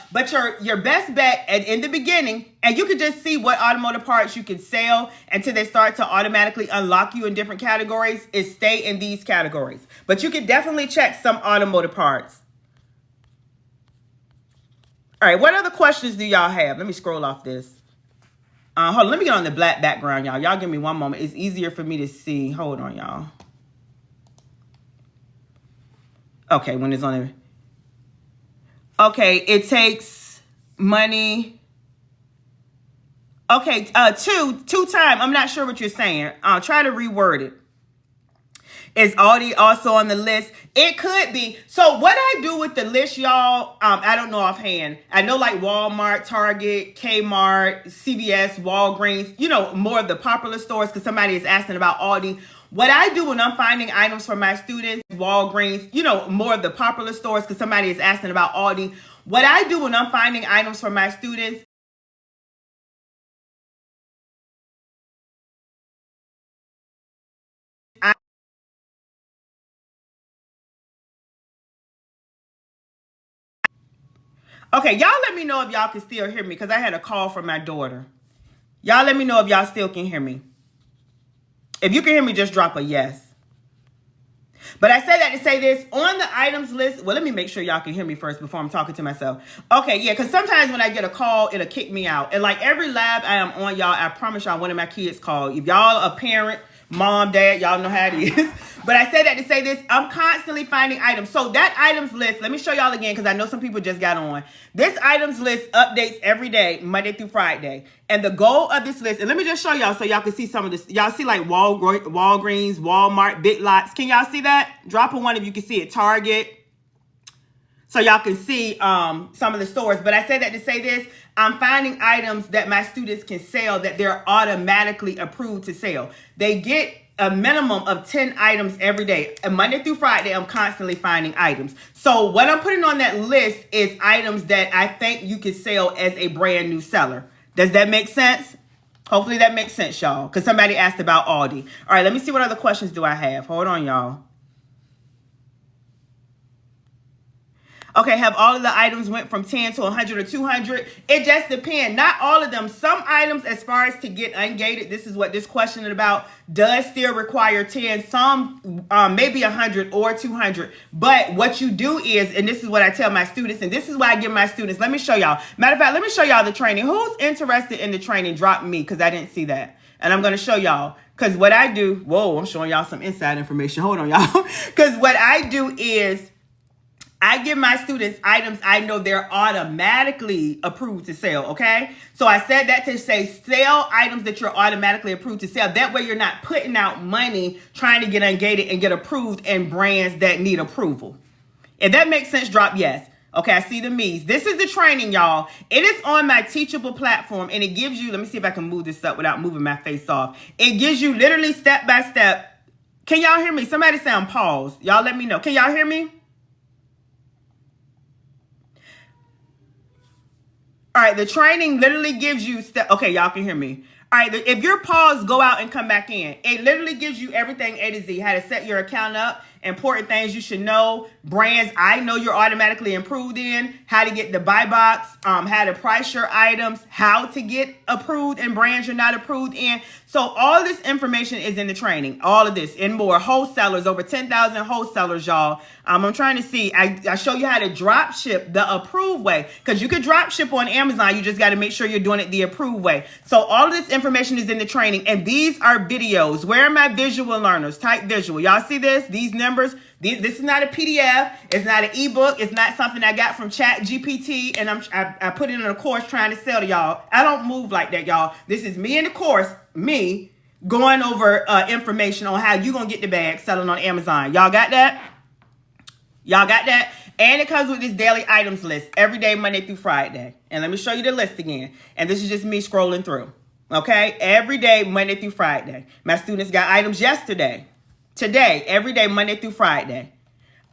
your best bet in the beginning, and you can just see what automotive parts you can sell until they start to automatically unlock you in different categories, is stay in these categories. But you can definitely check some automotive parts. All right, what other questions do y'all have? Let me scroll off this. Hold on, let me get on the black background, y'all. Y'all give me one moment. It's easier for me to see. Hold on, y'all. Okay, when it's on there. Okay, it takes money. Okay, two time. I'm not sure what you're saying. I'll try to reword it. Is Audi also on the list? It could be. So what I do with the list, y'all, I don't know offhand. I know like Walmart, Target, Kmart, CVS, Walgreens, you know, more of the popular stores because somebody is asking about Audi. What I do when I'm finding items for my students, Walgreens, you know, more of the popular stores because somebody is asking about Audi. What I do when I'm finding items for my students, okay, y'all let me know if y'all can still hear me because I had a call from my daughter. Y'all let me know if y'all still can hear me. If you can hear me, just drop a yes. But I say that to say this, on the items list, well, let me make sure y'all can hear me first before I'm talking to myself. Okay, yeah, because sometimes when I get a call, it'll kick me out. And like every live I am on, y'all, I promise y'all one of my kids called. If y'all a parent, mom, dad, y'all know how it is. But I say that to say this, I'm constantly finding items. So that items list, let me show y'all again because I know some people just got on. This items list updates every day, Monday through Friday. And the goal of this list, and let me just show y'all so y'all can see some of this. Y'all see like Walgreens, Walmart, Big Lots. Can y'all see that? Drop a one if you can see it. Target. So y'all can see some of the stores. But I say that to say this, I'm finding items that my students can sell that they're automatically approved to sell. They get a minimum of 10 items every day. And Monday through Friday, I'm constantly finding items. So what I'm putting on that list is items that I think you can sell as a brand new seller. Does that make sense? Hopefully that makes sense, y'all. Because somebody asked about Aldi. All right, let me see what other questions do I have. Hold on, y'all. Okay, have all of the items went from 10 to 100 or 200? It just depends. Not all of them. Some items, as far as to get ungated, this is what this question is about, does still require 10. Some maybe 100 or 200. But what you do is, and this is what I tell my students, and this is what I give my students. Let me show y'all. Matter of fact, let me show y'all the training. Who's interested in the training? Drop me, because I didn't see that. And I'm going to show y'all. Because what I do, whoa, I'm showing y'all some inside information. Hold on, y'all. Because what I do is, I give my students items I know they're automatically approved to sell, okay? So I said that to say sell items that you're automatically approved to sell. That way you're not putting out money trying to get ungated and get approved in brands that need approval. If that makes sense, drop yes. Okay, I see the me's. This is the training, y'all. It is on my Teachable platform, and it gives you, let me see if I can move this up without moving my face off. It gives you literally step by step. Can y'all hear me? Somebody say I'm paused. Y'all let me know. Can y'all hear me? All right, the training literally gives you okay, y'all can hear me. All right, if you're paused, go out and come back in. It literally gives you everything A to Z, how to set your account up, important things you should know, brands I know you're automatically approved in, how to get the buy box, how to price your items, how to get approved in brands you're not approved in. So all this information is in the training, all of this and more. Wholesalers, over 10,000 wholesalers, y'all. I'm trying to see, I show you how to drop ship the approved way, because you could drop ship on Amazon. You just got to make sure you're doing it the approved way. So all of this information is in the training, and these are videos. Where are my visual learners? Type visual. Y'all see this? These numbers. This is not a PDF. It's not an ebook. It's not something I got from Chat GPT, and I put it in a course trying to sell to y'all. I don't move like that, y'all. This is me in the course, me going over information on how you gonna get the bag selling on Amazon. Y'all got that? Y'all got that? And it comes with this daily items list every day, Monday through Friday. And let me show you the list again. And this is just me scrolling through. Okay? Every day, Monday through Friday. My students got items yesterday. Today, every day, Monday through Friday.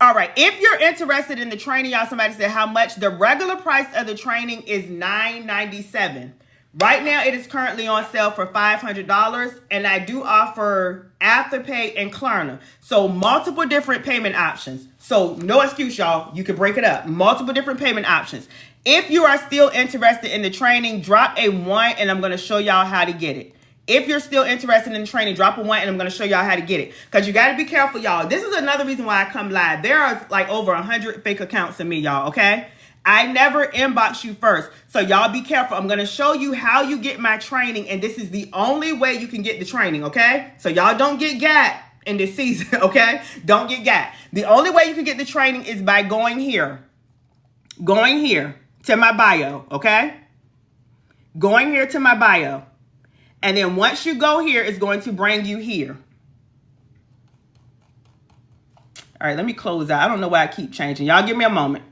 All right. If you're interested in the training, y'all, somebody said how much. The regular price of the training is $997. Right now, it is currently on sale for $500, and I do offer Afterpay and Klarna. So multiple different payment options. So no excuse, y'all. You can break it up. Multiple different payment options. If you are still interested in the training, drop a 1, and I'm going to show y'all how to get it. If you're still interested in the training, drop a 1, and I'm going to show y'all how to get it. Because you got to be careful, y'all. This is another reason why I come live. There are like over 100 fake accounts of me, y'all, okay? I never inbox you first. So y'all be careful. I'm going to show you how you get my training, and this is the only way you can get the training, okay? So y'all don't get gat in this season, okay? Don't get gat. The only way you can get the training is by going here. Going here to my bio, okay? Going here to my bio. And then once you go here, it's going to bring you here. All right, let me close out. I don't know why I keep changing. Y'all give me a moment.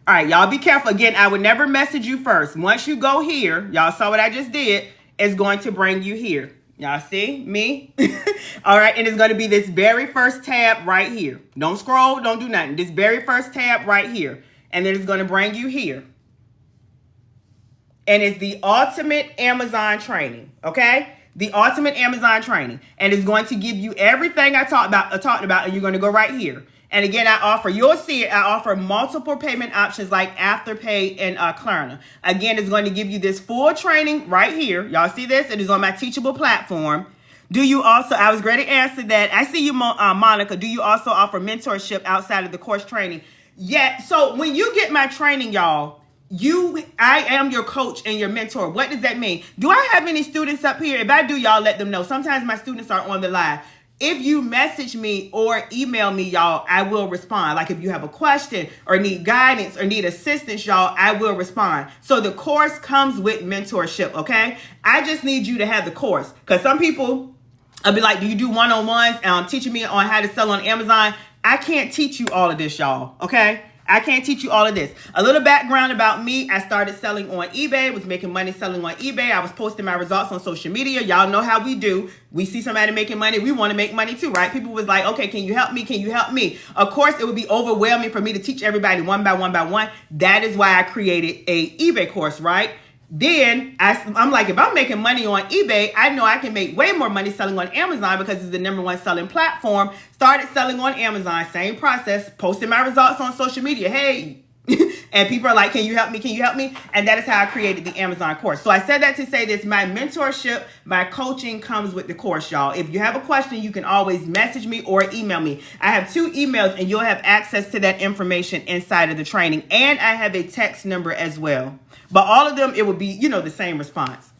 All right, y'all be careful. Again, I would never message you first. Once you go here, y'all saw what I just did, it's going to bring you here. Y'all see me? All right, and it's going to be this very first tab right here. Don't scroll, don't do nothing. This very first tab right here. And then it's going to bring you here. And it's the ultimate Amazon training, okay? The ultimate Amazon training. And it's going to give you everything I talked about, and you're going to go right here. And again, I offer, you'll see it, I offer multiple payment options like Afterpay and Klarna. Again, it's going to give you this full training right here. Y'all see this? It is on my Teachable platform. Do you also, I was ready to answer that. I see you, Monica. Do you also offer mentorship outside of the course training? Yeah. So when you get my training, y'all, I am your coach and your mentor. What does that mean? Do I have any students up here? If I do, y'all let them know. Sometimes my students are on the live. If you message me or email me, y'all, I will respond. Like if you have a question or need guidance or need assistance, y'all, I will respond. So the course comes with mentorship, okay? I just need you to have the course. Because some people, I'll be like, do you do one-on-ones teaching me on how to sell on Amazon? I can't teach you all of this, y'all, okay? I can't teach you all of this. A little background about me. I started selling on eBay, was making money selling on eBay. I was posting my results on social media. Y'all know how we do. We see somebody making money. We want to make money too, right? People was like, okay, can you help me? Can you help me? Of course, it would be overwhelming for me to teach everybody one by one by one. That is why I created a eBay course, right? Then I'm like, if I'm making money on eBay, I know I can make way more money selling on Amazon because it's the #1 selling platform. Started selling on Amazon, same process, posting my results on social media. Hey, and people are like, can you help me? Can you help me? And that is how I created the Amazon course. So I said that to say this, my mentorship, my coaching comes with the course, y'all. If you have a question, you can always message me or email me. I have 2 emails and you'll have access to that information inside of the training. And I have a text number as well. But all of them, it would be, the same response.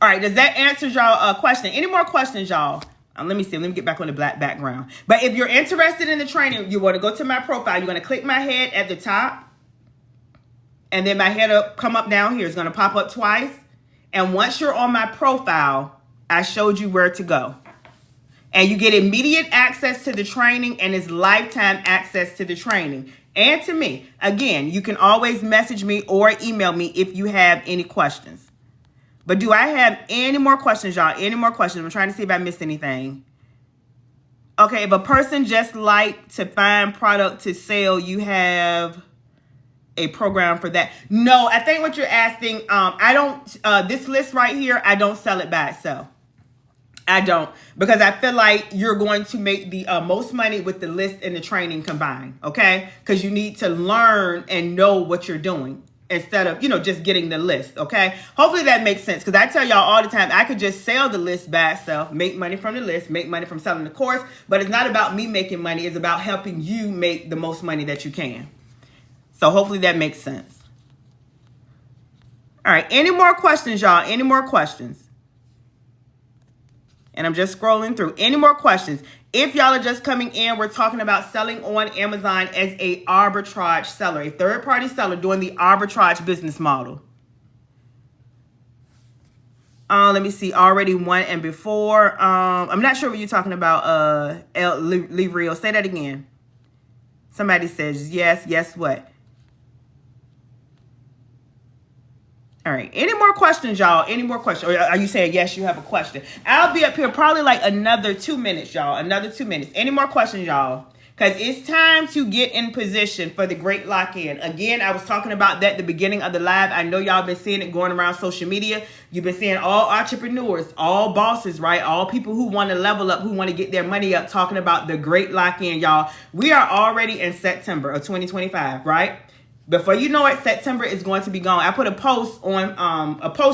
All right, does that answer y'all question? Any more questions, y'all? Let me see. Let me get back on the black background. But if you're interested in the training, you want to go to my profile. You're going to click my head at the top. And then my head come up down here. It's going to pop up twice. And once you're on my profile, I showed you where to go. And you get immediate access to the training and it's lifetime access to the training. And to me, again, you can always message me or email me if you have any questions. But do I have any more questions, y'all? Any more questions? I'm trying to see if I missed anything. Okay, if a person just like to find product to sell, you have a program for that. No, I think what you're asking, I don't, this list right here, I don't sell it by itself. I don't, because I feel like you're going to make the most money with the list and the training combined, okay? Because you need to learn and know what you're doing instead of, just getting the list, okay? Hopefully that makes sense, because I tell y'all all the time, I could just sell the list by itself, make money from the list, make money from selling the course, but it's not about me making money. It's about helping you make the most money that you can. So hopefully that makes sense. All right, any more questions, y'all? Any more questions? And I'm just scrolling through. Any more questions? If y'all are just coming in, we're talking about selling on Amazon as a arbitrage seller, a third-party seller doing the arbitrage business model. Let me see. Already one and before. I'm not sure what you're talking about. Real. Say that again. Somebody says yes. Yes, what? All right. Any more questions, y'all? Any more questions? Or are you saying, yes, you have a question? I'll be up here probably like another 2 minutes, y'all. Another 2 minutes. Any more questions, y'all? Because it's time to get in position for the great lock-in. Again, I was talking about that at the beginning of the live. I know y'all been seeing it going around social media. You've been seeing all entrepreneurs, all bosses, right? All people who want to level up, who want to get their money up, talking about the great lock-in, y'all. We are already in September of 2025, right? Before you know it, September is going to be gone. I put a post on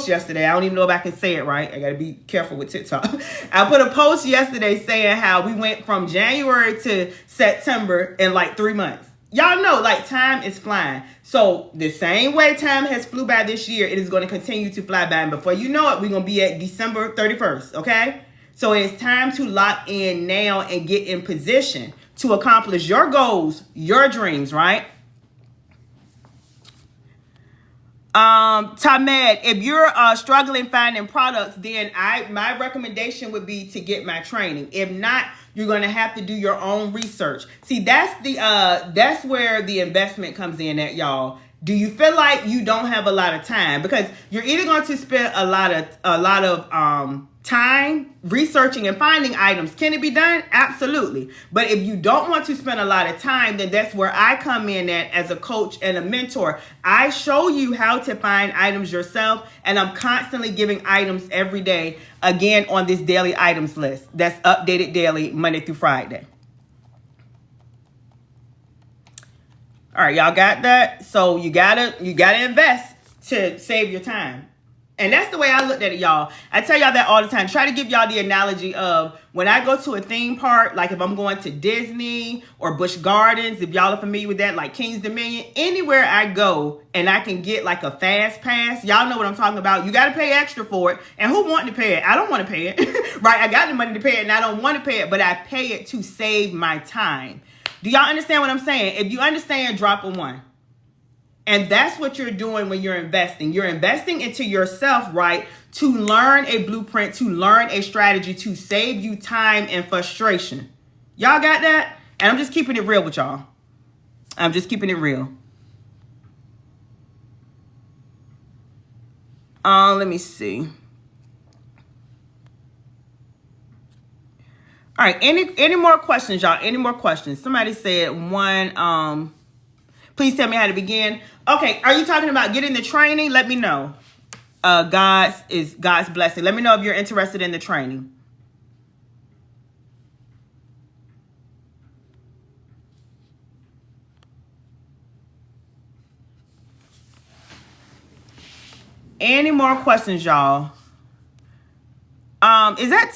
yesterday. I don't even know if I can say it right. I got to be careful with TikTok. I put a post yesterday saying how we went from January to September in like 3 months. Y'all know, like, time is flying. So the same way time has flew by this year, it is going to continue to fly by. And before you know it, we're going to be at December 31st, okay? So it's time to lock in now and get in position to accomplish your goals, your dreams, right? Tamed, if you're struggling finding products, then my recommendation would be to get my training. If not, you're going to have to do your own research. See, that's where the investment comes in at, y'all. Do you feel like you don't have a lot of time? Because you're either going to spend a lot of time researching and finding items. Can it be done? Absolutely. But if you don't want to spend a lot of time, then that's where I come in at as a coach and a mentor. I show you how to find items yourself, and I'm constantly giving items every day, again, on this daily items list that's updated daily, Monday through Friday. All right, y'all got that? So you gotta invest to save your time. And that's the way I looked at it, y'all. I tell y'all that all the time. Try to give y'all the analogy of when I go to a theme park, like if I'm going to Disney or Busch Gardens, if y'all are familiar with that, like King's Dominion, anywhere I go and I can get like a fast pass, y'all know what I'm talking about. You got to pay extra for it. And who want to pay it? I don't want to pay it, right? I got the money to pay it and I don't want to pay it, but I pay it to save my time. Do y'all understand what I'm saying? If you understand, drop a 1. And that's what you're doing when you're investing. You're investing into yourself, right? To learn a blueprint, to learn a strategy, to save you time and frustration. Y'all got that? And I'm just keeping it real with y'all. I'm just keeping it real. Let me see. All right, any more questions, y'all? Any more questions? Somebody said one, please tell me how to begin. Okay, are you talking about getting the training? Let me know. God's blessing. Let me know if you're interested in the training. Any more questions, y'all? Is that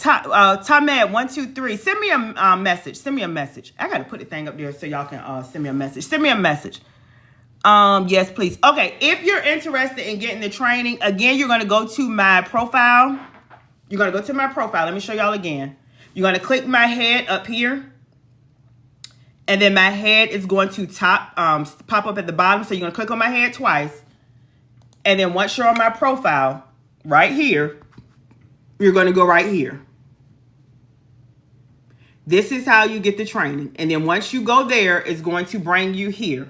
Tamed123? Send me a message. Send me a message. I gotta put the thing up there so y'all can send me a message. Send me a message. Yes, please. Okay, if you're interested in getting the training, again, you're gonna go to my profile. You're gonna go to my profile. Let me show y'all again. You're gonna click my head up here, and then my head is going to pop up at the bottom. So you're gonna click on my head twice, and then once you're on my profile, right here, you're going to go right here. This is how you get the training. And then once you go there, it's going to bring you here.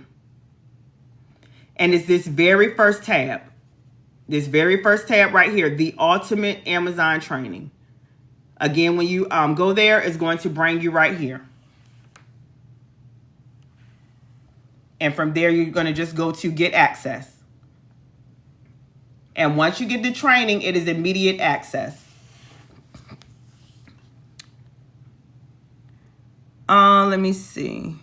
And it's this very first tab. This very first tab right here, the Ultimate Amazon Training. Again, when you go there, it's going to bring you right here. And from there, you're going to just go to Get Access. And once you get the training, it is immediate access. Let me see.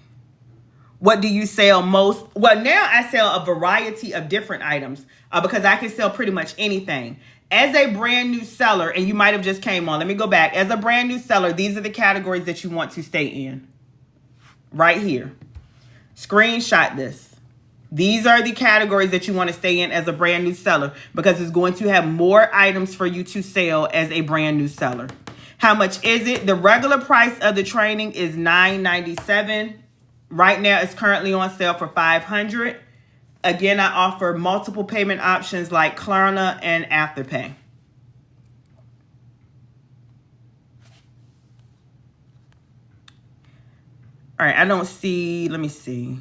What do you sell most? Well, now I sell a variety of different items because I can sell pretty much anything. As a brand new seller, and you might have just came on, let me go back. As a brand new seller, these are the categories that you want to stay in. Right here. Screenshot this. These are the categories that you want to stay in as a brand new seller because it's going to have more items for you to sell as a brand new seller. How much is it? The regular price of the training is $9.97. Right now, it's currently on sale for $500. Again, I offer multiple payment options like Klarna and Afterpay. All right, I don't see, let me see.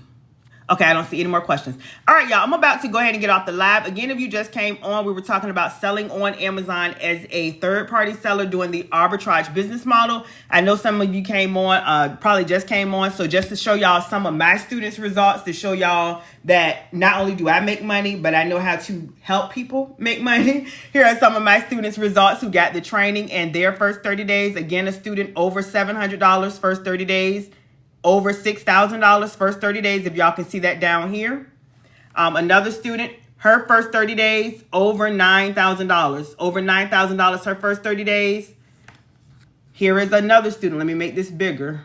Okay, I don't see any more questions. All right, y'all, I'm about to go ahead and get off the live. Again, if you just came on, we were talking about selling on Amazon as a third-party seller doing the arbitrage business model. I know some of you came on, probably just came on. So just to show y'all some of my students' results, to show y'all that not only do I make money, but I know how to help people make money. Here are some of my students' results who got the training in their first 30 days. Again, a student over $700 first 30 days. Over $6,000 first 30 days, if y'all can see that down here. Another student, her first 30 days, over $9,000. Over $9,000 her first 30 days. Here is another student. Let me make this bigger.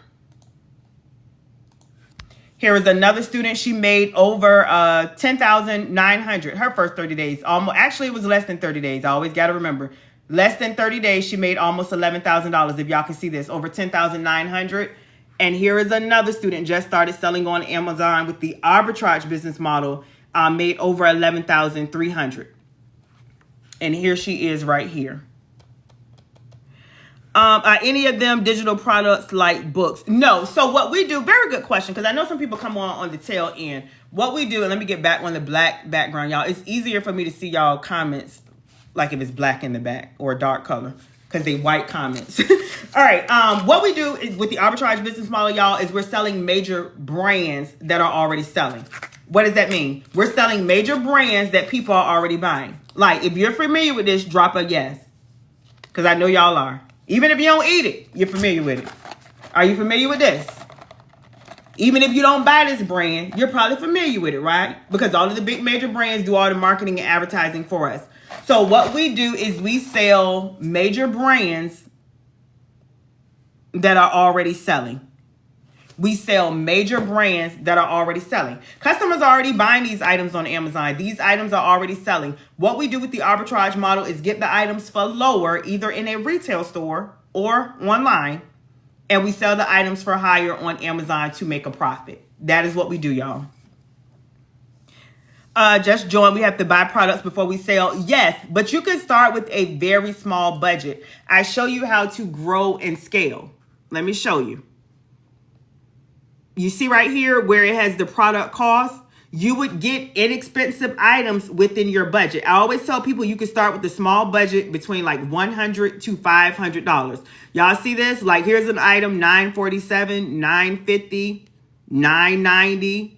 Here is another student. She made over $10,900 her first 30 days. Actually, it was less than 30 days. I always got to remember. Less than 30 days, she made almost $11,000. If y'all can see this, over $10,900. And here is another student just started selling on Amazon with the arbitrage business model, made over $11,300. And here she is right here. Are any of them digital products like books? No. So what we do, very good question, because I know some people come on the tail end. What we do, and let me get back on the black background, y'all. It's easier for me to see y'all comments, like if it's black in the back or a dark color, because they white comments. All right. What we do is with the arbitrage business model, y'all, is we're selling major brands that are already selling. What does that mean? We're selling major brands that people are already buying. Like, if you're familiar with this, drop a yes, because I know y'all are. Even if you don't eat it, you're familiar with it. Are you familiar with this? Even if you don't buy this brand, you're probably familiar with it, right? Because all of the big major brands do all the marketing and advertising for us. So what we do is we sell major brands that are already selling. We sell major brands that are already selling. Customers are already buying these items on Amazon. These items are already selling. What we do with the arbitrage model is get the items for lower, either in a retail store or online, and we sell the items for higher on Amazon to make a profit. That is what we do, y'all. Just join. We have to buy products before we sell. Yes, but you can start with a very small budget. I show you how to grow and scale. Let me show you. You see right here where it has the product cost? You would get inexpensive items within your budget. I always tell people you can start with a small budget between like $100 to $500. Y'all see this? Like here's an item, $947, $950, $990,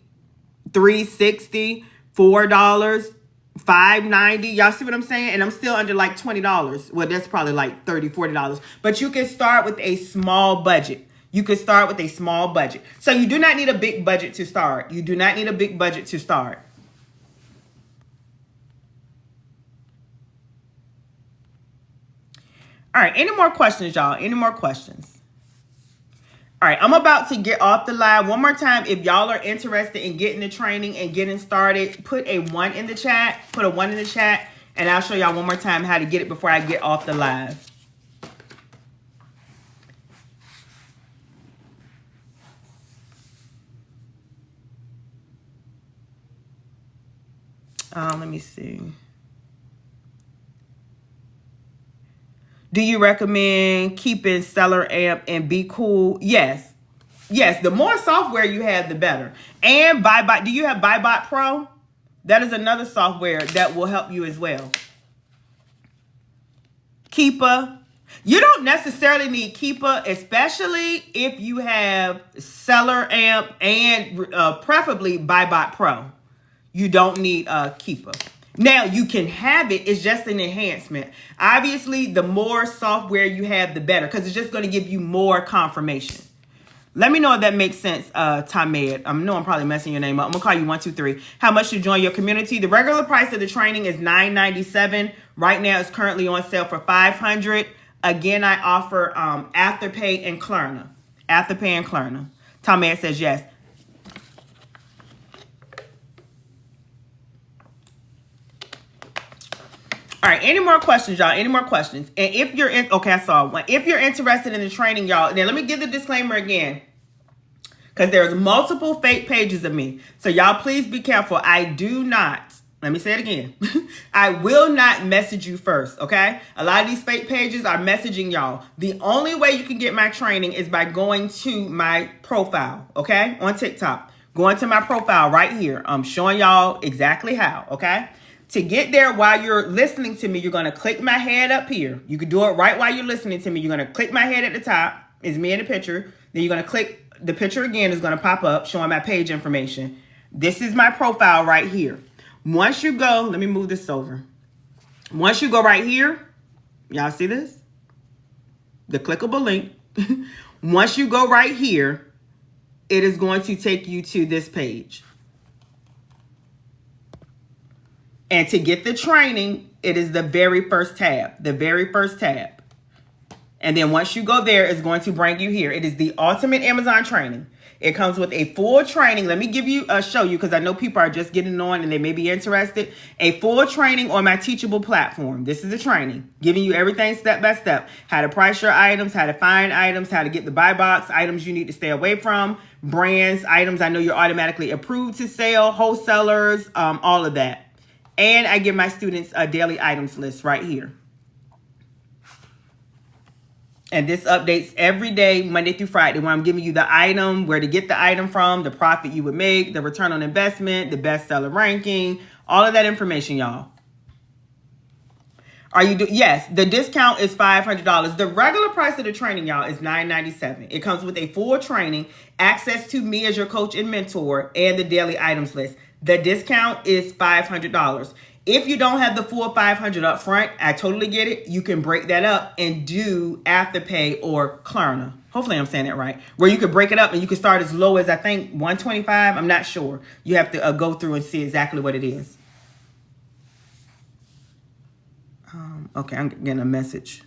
$360, $4, $5.90. Y'all see what I'm saying? And I'm still under like $20. Well, that's probably like $30, $40. But you can start with a small budget. You could start with a small budget. So you do not need a big budget to start. You do not need a big budget to start. All right, any more questions, y'all? Any more questions? All right, I'm about to get off the live. One more time, if y'all are interested in getting the training and getting started, put a 1 in the chat. Put a 1 in the chat, and I'll show y'all one more time how to get it before I get off the live. Let me see. Do you recommend keeping SellerAMP and Be Cool? Yes. Yes, the more software you have, the better. And BuyBot. Do you have BuyBot Pro? That is another software that will help you as well. Keepa. You don't necessarily need Keepa, especially if you have SellerAMP and preferably BuyBot Pro. You don't need Keepa. Now, you can have it. It's just an enhancement. Obviously, the more software you have, the better, because it's just going to give you more confirmation. Let me know if that makes sense, Tamed. I know I'm probably messing your name up. I'm going to call you 123. How much to join your community? The regular price of the training is $997. Right now, it's currently on sale for $500. Again, I offer Afterpay and Klarna. Afterpay and Klarna. Tamed says yes. All right, any more questions, y'all? Any more questions? And if you're in, okay, I saw one. If you're interested in the training, y'all, now let me give the disclaimer again, because there's multiple fake pages of me. So y'all, please be careful. I do not, let me say it again. I will not message you first, okay? A lot of these fake pages are messaging y'all. The only way you can get my training is by going to my profile, okay? On TikTok. Going to my profile right here. I'm showing y'all exactly how, okay? To get there while you're listening to me, you're going to click my head up here. You can do it right while you're listening to me. You're going to click my head at the top. It's me in the picture. Then you're going to click the picture again. Is going to pop up showing my page information. This is my profile right here. Once you go, let me move this over. Once you go right here, y'all see this? The clickable link. Once you go right here, it is going to take you to this page. And to get the training, it is the very first tab. The very first tab. And then once you go there, it's going to bring you here. It is the ultimate Amazon training. It comes with a full training. Let me give you show you, because I know people are just getting on and they may be interested. A full training on my teachable platform. This is a training giving you everything step by step. How to price your items, how to find items, how to get the buy box, items you need to stay away from, brands, items I know you're automatically approved to sell, wholesalers, all of that. And I give my students a daily items list right here. And this updates every day, Monday through Friday, where I'm giving you the item, where to get the item from, the profit you would make, the return on investment, the bestseller ranking, all of that information, y'all. Are you yes, the discount is $500. The regular price of the training, y'all, is $997. It comes with a full training, access to me as your coach and mentor, and the daily items list. The discount is $500. If you don't have the full $500 up front, I totally get it. You can break that up and do Afterpay or Klarna. Hopefully I'm saying that right. Where you could break it up and you could start as low as, I think, 125. I'm not sure. You have to go through and see exactly what it is. Okay, I'm getting a message.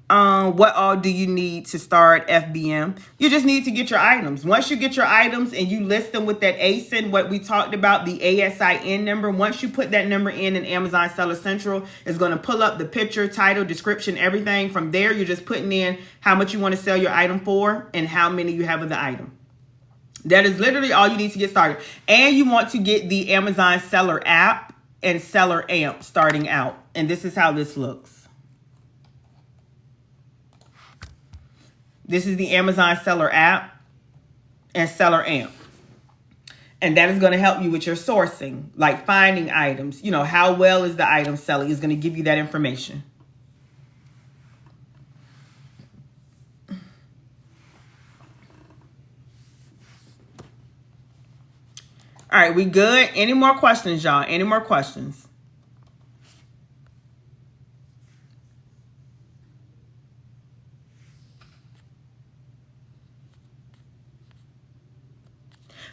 What all do you need to start FBM? You just need to get your items. Once you get your items and you list them with that ASIN, what we talked about, the ASIN number, once you put that number in Amazon Seller Central, it's going to pull up the picture, title, description, everything. From there, you're just putting in how much you want to sell your item for and how many you have of the item. That is literally all you need to get started. And you want to get the Amazon Seller app and SellerAMP starting out. And this is how this looks. This is the Amazon Seller app and SellerAMP. And that is going to help you with your sourcing, like finding items. You know, how well is the item selling is going to give you that information. All right, we good? Any more questions, y'all? Any more questions?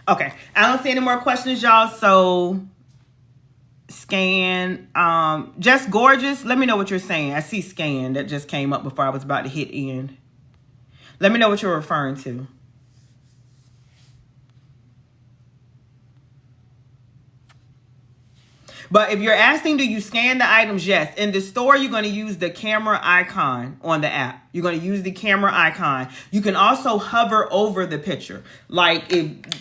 Okay, I don't see any more questions, y'all. So scan, just gorgeous. Let me know what you're saying. I see scan that just came up before I was about to hit end. Let me know what you're referring to. But if you're asking, do you scan the items? Yes. In the store, you're going to use the camera icon on the app. You're going to use the camera icon. You can also hover over the picture. Like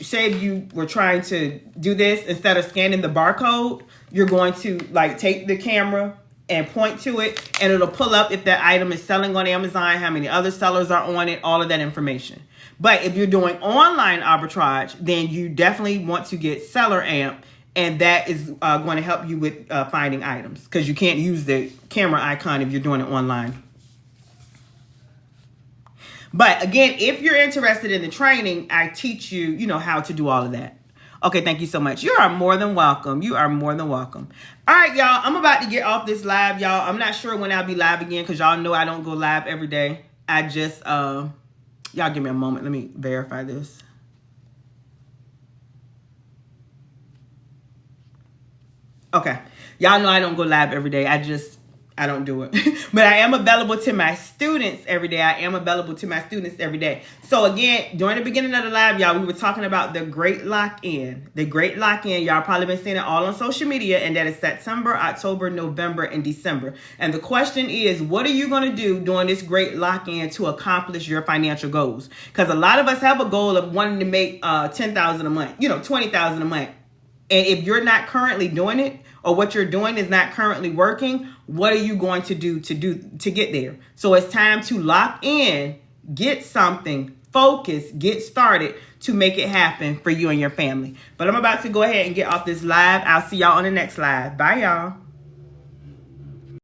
say if you were trying to do this, instead of scanning the barcode, you're going to like take the camera and point to it, and it'll pull up if that item is selling on Amazon, how many other sellers are on it, all of that information. But if you're doing online arbitrage, then you definitely want to get SellerAMP. And that is going to help you with finding items, because you can't use the camera icon if you're doing it online. But again, if you're interested in the training, I teach you, you know, how to do all of that. Okay, thank you so much. You are more than welcome. You are more than welcome. All right, y'all. I'm about to get off this live, y'all. I'm not sure when I'll be live again, because y'all know I don't go live every day. I just, y'all give me a moment. Let me verify this. Okay. Y'all know I don't go live every day. I don't do it. But I am available to my students every day. So again, during the beginning of the live, y'all, we were talking about the Great Lock-In. The Great Lock-In, y'all probably been seeing it all on social media, and that is September, October, November, and December. And the question is, what are you going to do during this Great Lock-In to accomplish your financial goals? Because a lot of us have a goal of wanting to make $10,000 a month, you know, $20,000 a month. And if you're not currently doing it, or what you're doing is not currently working, what are you going to do to get there? So it's time to lock in, get something, focus, get started to make it happen for you and your family. But I'm about to go ahead and get off this live. I'll see y'all on the next live. Bye, y'all.